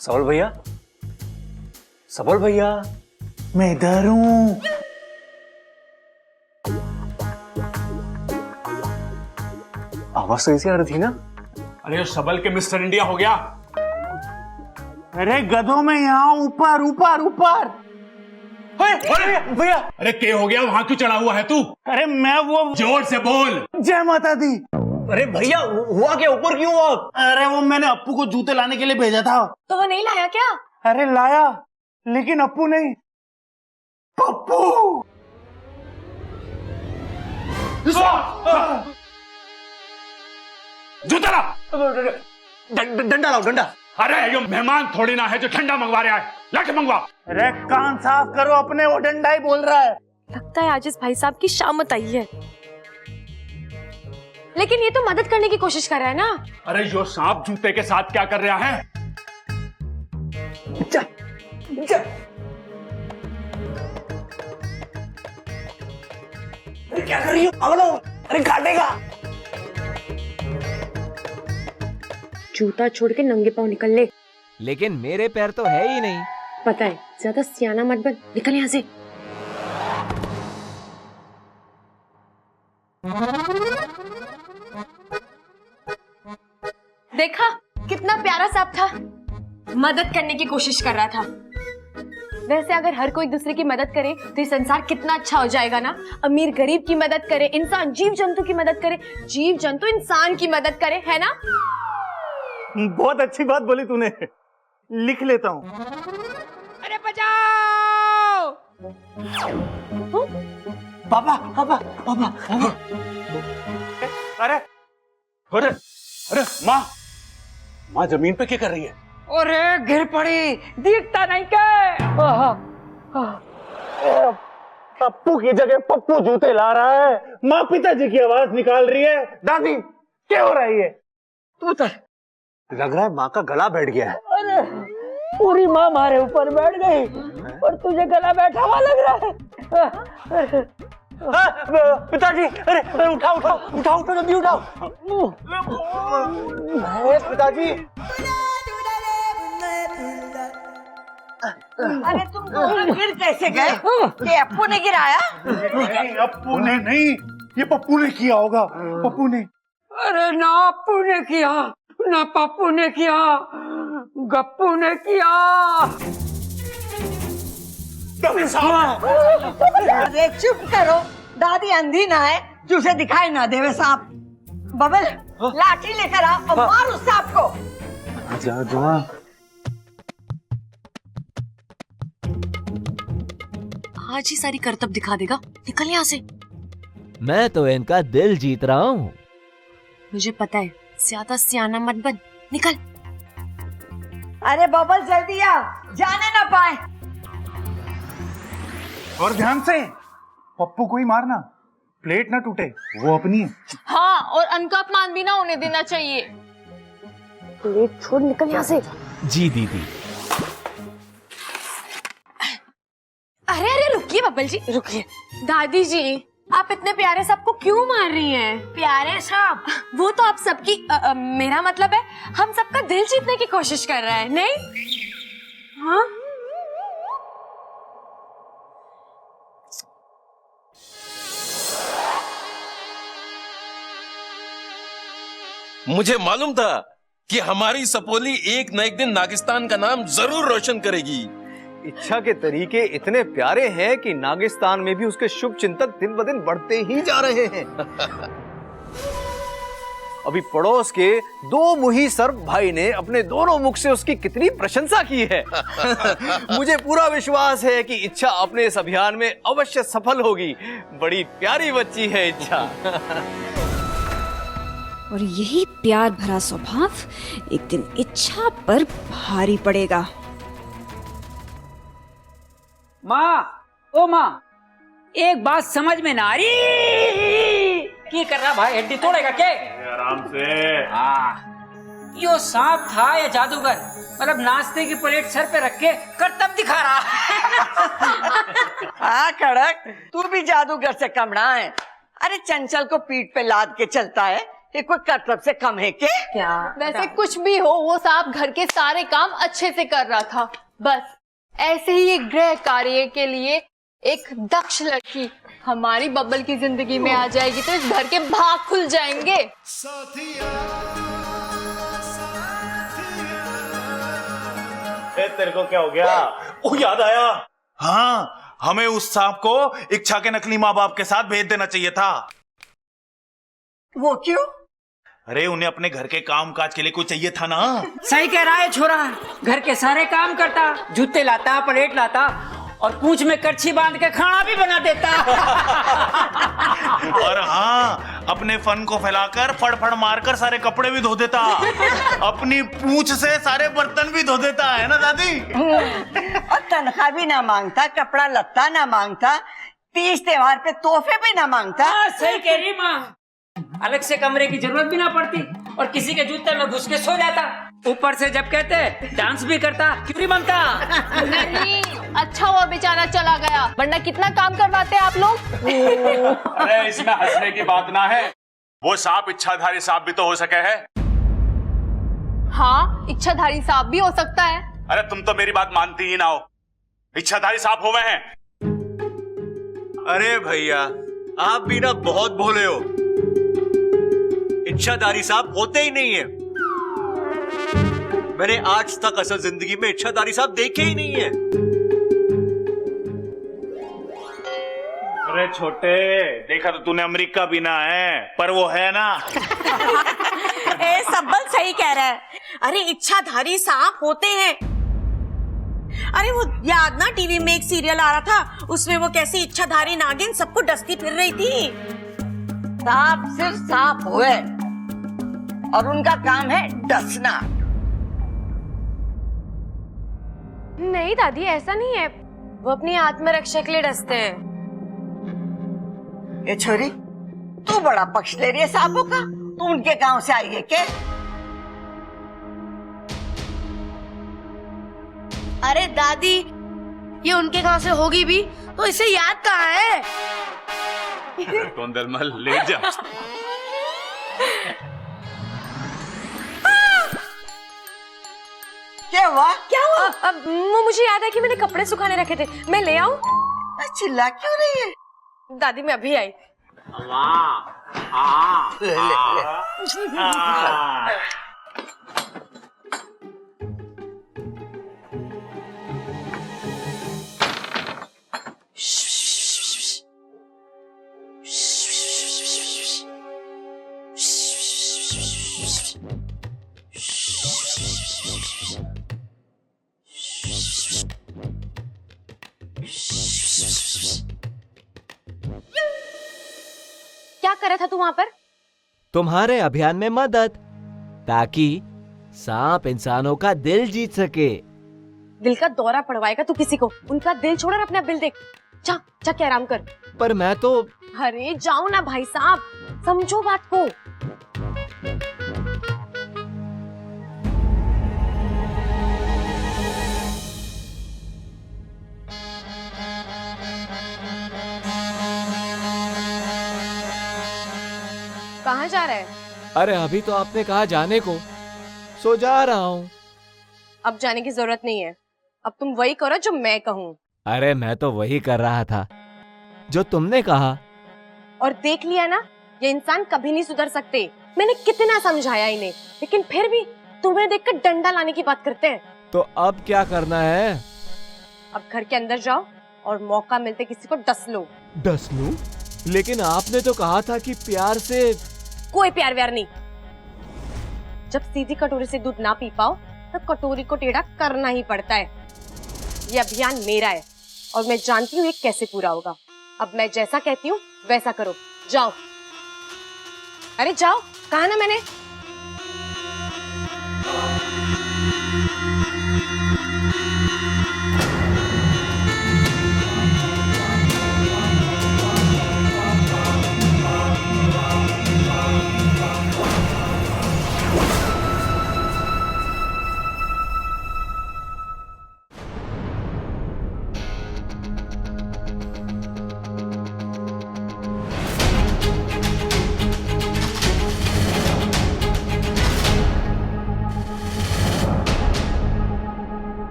सबल भैया, सबल भैया, मैं इधर हूँ। आवाज सही से आ रही थी ना? अरे ये सबल के मिस्टर इंडिया हो गया। अरे गधों में यहाँ ऊपर ऊपर ऊपर। भैया, अरे के हो गया, वहां क्यों चढ़ा हुआ है तू? अरे मैं वो, जोर से बोल। जय माता दी। अरे भैया हुआ क्या, ऊपर क्यों हुआ? अरे वो मैंने अप्पू को जूते लाने के लिए भेजा था। तो वो नहीं लाया क्या? अरे लाया, लेकिन अप्पू नहीं, पप्पू। जूता ला। डंडा लाओ, डंडा। अरे ये मेहमान थोड़ी ना है जो ठंडा मंगवा रहा है, लाके मंगवा। अरे कान साफ करो अपने, वो डंडा ही बोल रहा है। लगता है आज इस भाई साहब की शामत आई है। लेकिन ये तो मदद करने की कोशिश कर रहा है ना। अरे जो सांप जूते के साथ क्या कर रहा है? अरे क्या कर रही हो? अरे काटेगा। जूता छोड़ के नंगे पांव निकल ले। लेकिन मेरे पैर तो है ही नहीं। पता है, ज्यादा सियाना मत बन, निकल यहाँ से। देखा कितना प्यारा सांप था, मदद करने की कोशिश कर रहा था। वैसे अगर हर कोई एक दूसरे की मदद करे तो ये संसार कितना अच्छा हो जाएगा ना। अमीर गरीब की मदद करे, इंसान जीव जंतु की मदद करे, जीव जंतु इंसान की मदद करे, है ना? बहुत अच्छी बात बोली तूने, लिख लेता हूँ। अरे बचाओ! पापा पापा पापा। अरे अरे अरे माँ, माँ जमीन पे क्या कर रही है? अरे गिर पड़ी, दिखता नहीं क्या? पप्पू की जगह पप्पू जूते ला रहा है। माँ पिताजी की आवाज निकाल रही है। दादी क्या हो रही है? तू तो लग रहा है माँ का गला बैठ गया है। अरे पूरी माँ हमारे ऊपर बैठ गई और तुझे गला बैठा हुआ लग रहा है। पिताजी, अरे उठाओ उठाओ उठाओ उठाओ, जल्दी उठाओ। पिताजी, अरे तुम दोनों गिर कैसे गए? ये अप्पू ने गिराया? नहीं अप्पू ने नहीं, ये पप्पू ने किया होगा। पप्पू ने। अरे ना अप्पू ने किया, ना पप्पू ने किया, गप्पू ने किया। अरे चुप करो, दादी अंधी ना है जो उसे दिखाई ना देवे सांप। बबल लाठी लेकर आ और मार उस सांप को। जा जा। आज ही सारी करतब दिखा देगा, निकल यहाँ से। मैं तो इनका दिल जीत रहा हूँ। मुझे पता है, ज्यादा सियाना मत बन, निकल। अरे बबल जल्दी आ, जाने ना पाए। और ध्यान से, पप्पू को ही मारना, प्लेट ना टूटे, वो अपनी है। हाँ, और अन्न का अपमान भी ना होने देना चाहिए। प्लेट छोड़, निकल यहाँ से। जी दीदी। अरे अरे रुकिए बब्बल जी, रुकिए। दादी जी, आप इतने प्यारे सांप को क्यों मार रही हैं? प्यारे सांप? वो तो आप सबकी मेरा मतलब है, हम सबका दिल जीतने की कोशिश कर रहा है, नहीं? हाँ? मुझे मालूम था कि हमारी सपोली एक न एक दिन नागिस्तान का नाम जरूर रोशन करेगी। इच्छा के तरीके इतने प्यारे हैं कि नागिस्तान में भी उसके शुभ चिंतक दिन ब दिन बढ़ते ही जा रहे हैं। अभी पड़ोस के दो मुही सर्प भाई ने अपने दोनों मुख से उसकी कितनी प्रशंसा की है। मुझे पूरा विश्वास है कि इच्छा अपने इस अभियान में अवश्य सफल होगी। बड़ी प्यारी बच्ची है इच्छा। और यही प्यार भरा स्वभाव एक दिन इच्छा पर भारी पड़ेगा। माँ, ओ माँ, एक बात समझ में ना आ रही। क्या कर रहा भाई, हड्डी तोड़ेगा क्या? आराम से। यो सांप था या जादूगर? मतलब नाश्ते की प्लेट सर पे रख के करतब दिखा रहा। हाँ कड़क, तू भी जादूगर से कम ना है। अरे चंचल को पीठ पे लाद के चलता है, ये कोई कर्तव्य से कम है क्या? वैसे कुछ भी हो, वो साहब घर के सारे काम अच्छे से कर रहा था। बस ऐसे ही एक गृह कार्य के लिए एक दक्ष लड़की हमारी बब्बल की जिंदगी में आ जाएगी तो इस घर के भाग खुल जाएंगे। तेरे को क्या हो गया? ओ याद आया, हाँ हमें उस सांप को इच्छा के नकली माँ बाप के साथ भेज देना चाहिए था। वो क्यों? अरे उन्हें अपने घर के काम काज के लिए कोई चाहिए था ना। सही कह रहा है छोरा, घर के सारे काम करता, जूते लाता, प्लेट लाता और पूंछ में करछी बांध के खाना भी बना देता। और हाँ, अपने फन को फैलाकर फड़फड़ मारकर सारे कपड़े भी धो देता, अपनी पूंछ से सारे बर्तन भी धो देता, है ना दादी? और तनख्वाह भी ना मांगता, कपड़ा लत्ता ना मांगता, तीज त्योहार पे तोहफे भी ना मांगता। सही कह रही माँ, अलग से कमरे की जरूरत भी ना पड़ती और किसी के जूते में घुस के सो जाता। ऊपर से जब कहते डांस भी करता, क्यों नहीं मांगता? नहीं, अच्छा हुआ बेचारा चला गया, वरना कितना काम करवाते आप लोग। अरे इसमें हंसने की बात ना है, वो सांप इच्छाधारी सांप भी तो हो सके है। हाँ, इच्छाधारी सांप भी हो सकता है। अरे तुम तो मेरी बात मानती ही ना हो, इच्छाधारी सांप हो गए हैं। अरे भैया आप भी ना बहुत भोले हो, इच्छाधारी सांप होते ही नहीं है। मैंने आज तक असल जिंदगी में इच्छाधारी सांप देखे ही नहीं है। अरे छोटे, देखा तो तूने अमेरिका भी ना है, पर वो है ना। ए सब्बल सही कह रहा है। अरे इच्छाधारी सांप होते हैं। अरे वो याद ना, टीवी में एक सीरियल आ रहा था, उसमें वो कैसी इच्छाधारी नागिन सबको डसती फिर रही थी। सांप सिर्फ सांप हुए और उनका काम है डसना। नहीं दादी, ऐसा नहीं है, वो अपनी आत्मरक्षा के लिए डसते हैं। ये छोरी, तू बड़ा पक्ष ले रही है सांपों का, तू उनके गांव से आई है क्या? अरे दादी, ये उनके गांव से होगी भी तो इसे याद कहाँ है? कौन दलमल, ले जा। क्या हुआ? क्या हुआ? अब मुझे याद है कि मैंने कपड़े सुखाने रखे थे, मैं ले आऊं? चिल्ला क्यों रही है? दादी मैं अभी आई। ले, ले, ले। क्या कर रहा था तू वहां पर? तुम्हारे अभियान में मदद, ताकि सांप इंसानों का दिल जीत सके। दिल का दौरा पड़वाएगा तू किसी को? उनका दिल छोड़ और अपना बिल देख। जा जाके आराम कर। पर मैं तो... अरे जाओ ना भाई साहब, समझो बात को। कहाँ जा रहा है? अरे अभी तो आपने कहा जाने को, सो जा रहा हूँ। अब जाने की जरूरत नहीं है, अब तुम वही करो जो मैं कहूँ। अरे मैं तो वही कर रहा था जो तुमने कहा। और देख लिया ना, ये इंसान कभी नहीं सुधर सकते। मैंने कितना समझाया इन्हें, लेकिन फिर भी तुम्हें देखकर डंडा लाने की बात करते हैं। तो अब क्या करना है? अब घर के अंदर जाओ और मौका मिलते किसी को डस लो। डस लूं? लेकिन आपने तो कहा था कि प्यार से... कोई प्यार व्यार नहीं। जब सीधी कटोरी से दूध ना पी पाओ तो कटोरी को टेढ़ा करना ही पड़ता है। ये अभियान मेरा है और मैं जानती हूँ ये कैसे पूरा होगा। अब मैं जैसा कहती हूँ वैसा करो। जाओ। अरे जाओ, कहा ना मैंने।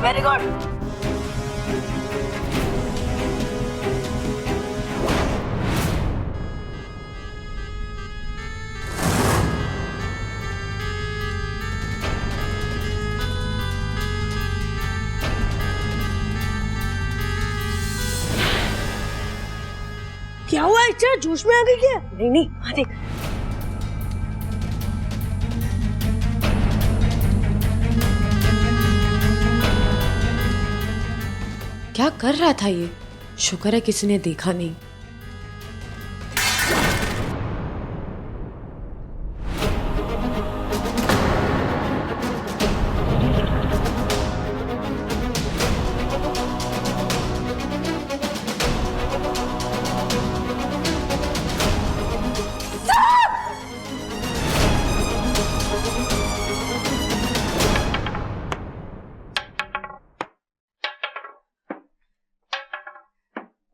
Very good. क्या हुआ इच्छा, जोश में आ गई क्या? नहीं नहीं, हाँ देख। क्या कर रहा था ये? शुक्र है किसी ने देखा नहीं।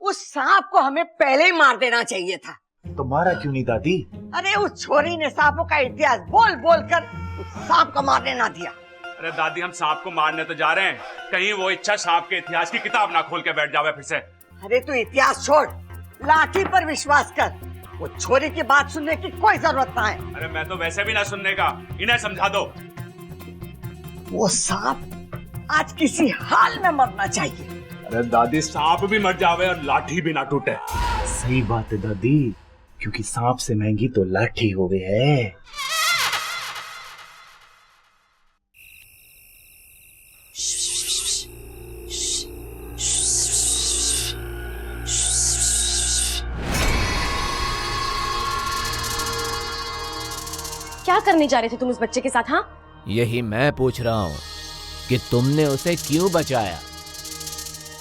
उस सांप को हमें पहले ही मार देना चाहिए था। तो मारा क्यों नहीं दादी? अरे उस छोरी ने सांपों का इतिहास बोल बोल कर उस सांप को मारने ना दिया। अरे दादी, हम सांप को मारने तो जा रहे हैं, कहीं वो इच्छा सांप के इतिहास की किताब ना खोल के बैठ जावे फिर से। अरे तू इतिहास छोड़, लाठी पर विश्वास कर। वो छोरी की बात सुनने की कोई जरूरत ना है। अरे मैं तो वैसे भी ना सुनने का, इन्हें समझा दो। वो सांप आज किसी हाल में मरना चाहिए। अरे दादी, सांप भी मर जावे और लाठी भी ना टूटे। सही बात है दादी, क्योंकि सांप से महंगी तो लाठी हो गई है। क्या करने जा रहे थे तुम उस बच्चे के साथ? हाँ, यही मैं पूछ रहा हूँ कि तुमने उसे क्यों बचाया?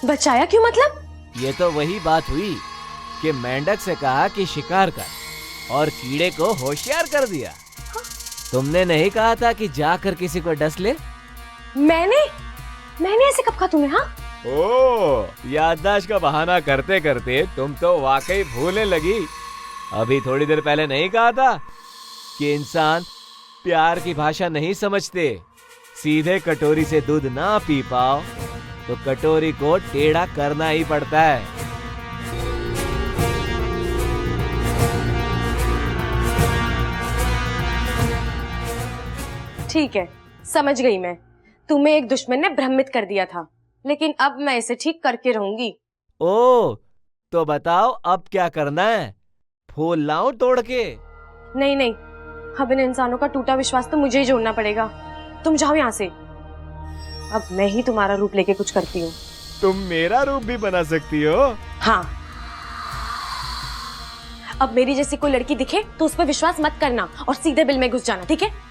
बचाया क्यों मतलब? ये तो वही बात हुई कि मेंढक से कहा कि शिकार कर और कीड़े को होशियार कर दिया। तुमने नहीं कहा था कि जाकर किसी को डस ले? मैंने ऐसे कब कहा तुम्हें? हाँ, ओ, याददाश्त का बहाना करते करते तुम तो वाकई भूलने लगी। अभी थोड़ी देर पहले नहीं कहा था कि इंसान प्यार की भाषा नहीं समझते, सीधे कटोरी से दूध ना पी पाओ तो कटोरी को टेढ़ा करना ही पड़ता है। ठीक है, समझ गई मैं। तुम्हें एक दुश्मन ने भ्रमित कर दिया था, लेकिन अब मैं इसे ठीक करके रहूंगी। ओ, तो बताओ अब क्या करना है? फूल लाऊं तोड़ के? नहीं नहीं, अब इन इंसानों का टूटा विश्वास तो मुझे ही जोड़ना पड़ेगा। तुम जाओ यहाँ से। अब मैं ही तुम्हारा रूप लेके कुछ करती हूँ। तुम मेरा रूप भी बना सकती हो? हाँ, अब मेरी जैसी कोई लड़की दिखे तो उस पर विश्वास मत करना और सीधे बिल में घुस जाना, ठीक है?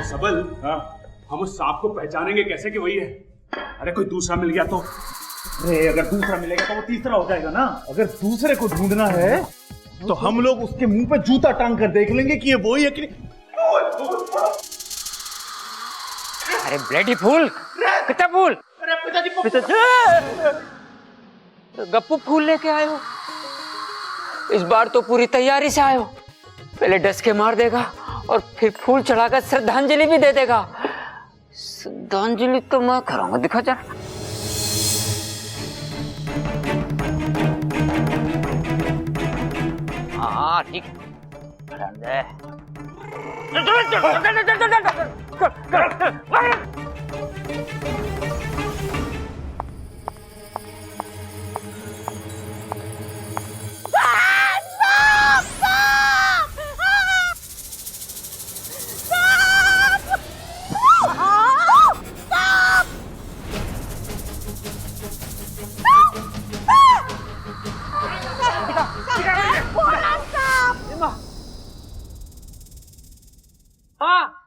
सबल, हम उस सांप को पहचानेंगे कैसे कि वही है? अरे कोई दूसरा मिल गया तो? अरे अगर दूसरा मिलेगा तो वो तीसरा हो जाएगा ना। अगर दूसरे को ढूंढना है तो हम लोग उसके मुंह पे जूता टांग कर देख लेंगे कि ये वही है कि नहीं। अरे ब्लडी फूल, कितना फूल? गप्पू फूल लेके आए हो? इस बार तो पूरी तैयारी से आए हो। पहले डस के मार देगा और फिर फूल चढ़ाकर श्रद्धांजलि भी दे देगा। श्रद्धांजलि तो मैं कराऊंगा, दिखा जा। हाँ ठीक,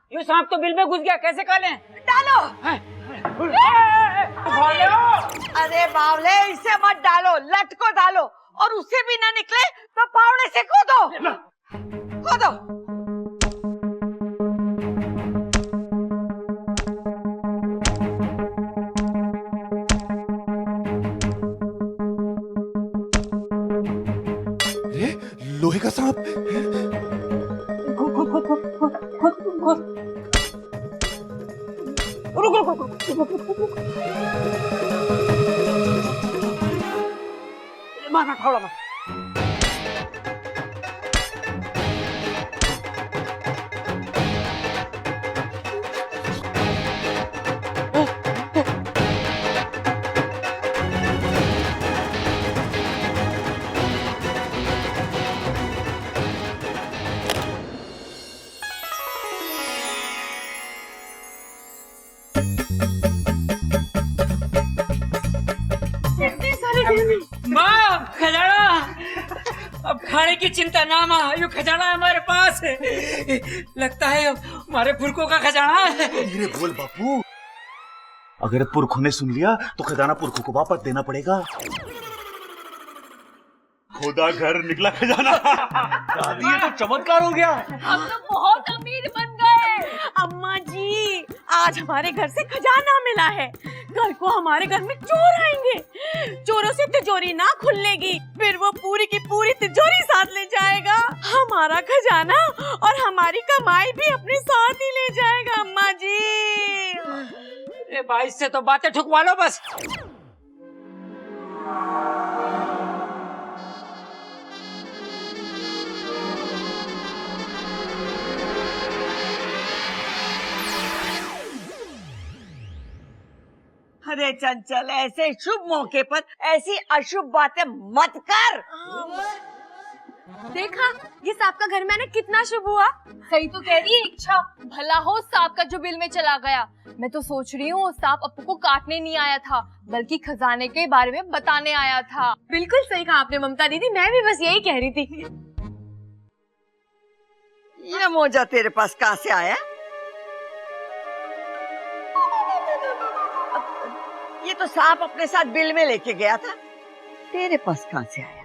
ये सांप तो बिल में घुस गया, कैसे काले? डालो। अरे बावले, इसे मत डालो, लट को डालो और उससे भी ना निकले तो फावड़े से कूदो, कूदो। लोहे का सांप। मारना फावड़ा मार। माँ, खजाना। अब खाने की चिंता ना माँ, यो खजाना हमारे पास है। लगता है हमारे पुरखों का खजाना है। धीरे बोल बापू, अगर पुरखों ने सुन लिया तो खजाना पुरखों को वापस देना पड़ेगा। खुदा घर निकला खजाना। दादी ये तो चमत्कार हो गया। हम तो बहुत अमीर बन गए। अम्मा जी, आज हमारे घर से खजाना मिला है। कल को हमारे घर में चोर आएंगे, चोरों से तिजोरी ना खुलेगी, फिर वो पूरी की पूरी तिजोरी साथ ले जाएगा। हमारा खजाना और हमारी कमाई भी अपने साथ ही ले जाएगा। अम्मा जी, ए भाई से तो बातें ठुकवा लो बस। अरे चंचल, ऐसे शुभ मौके पर ऐसी अशुभ बातें मत कर। देखा, ये सांप का घर में आना कितना शुभ हुआ। सही तो कह रही है इच्छा, भला हो सांप का जो बिल में चला गया। मैं तो सोच रही हूँ वो सांप अप्पू को काटने नहीं आया था, बल्कि खजाने के बारे में बताने आया था। बिल्कुल सही कहा आपने ममता दीदी, मैं भी बस यही कह रही थी। ये मोजा तेरे पास कहाँ से आया? ये तो सांप अपने साथ बिल में लेके गया था, तेरे पास कहाँ से आया?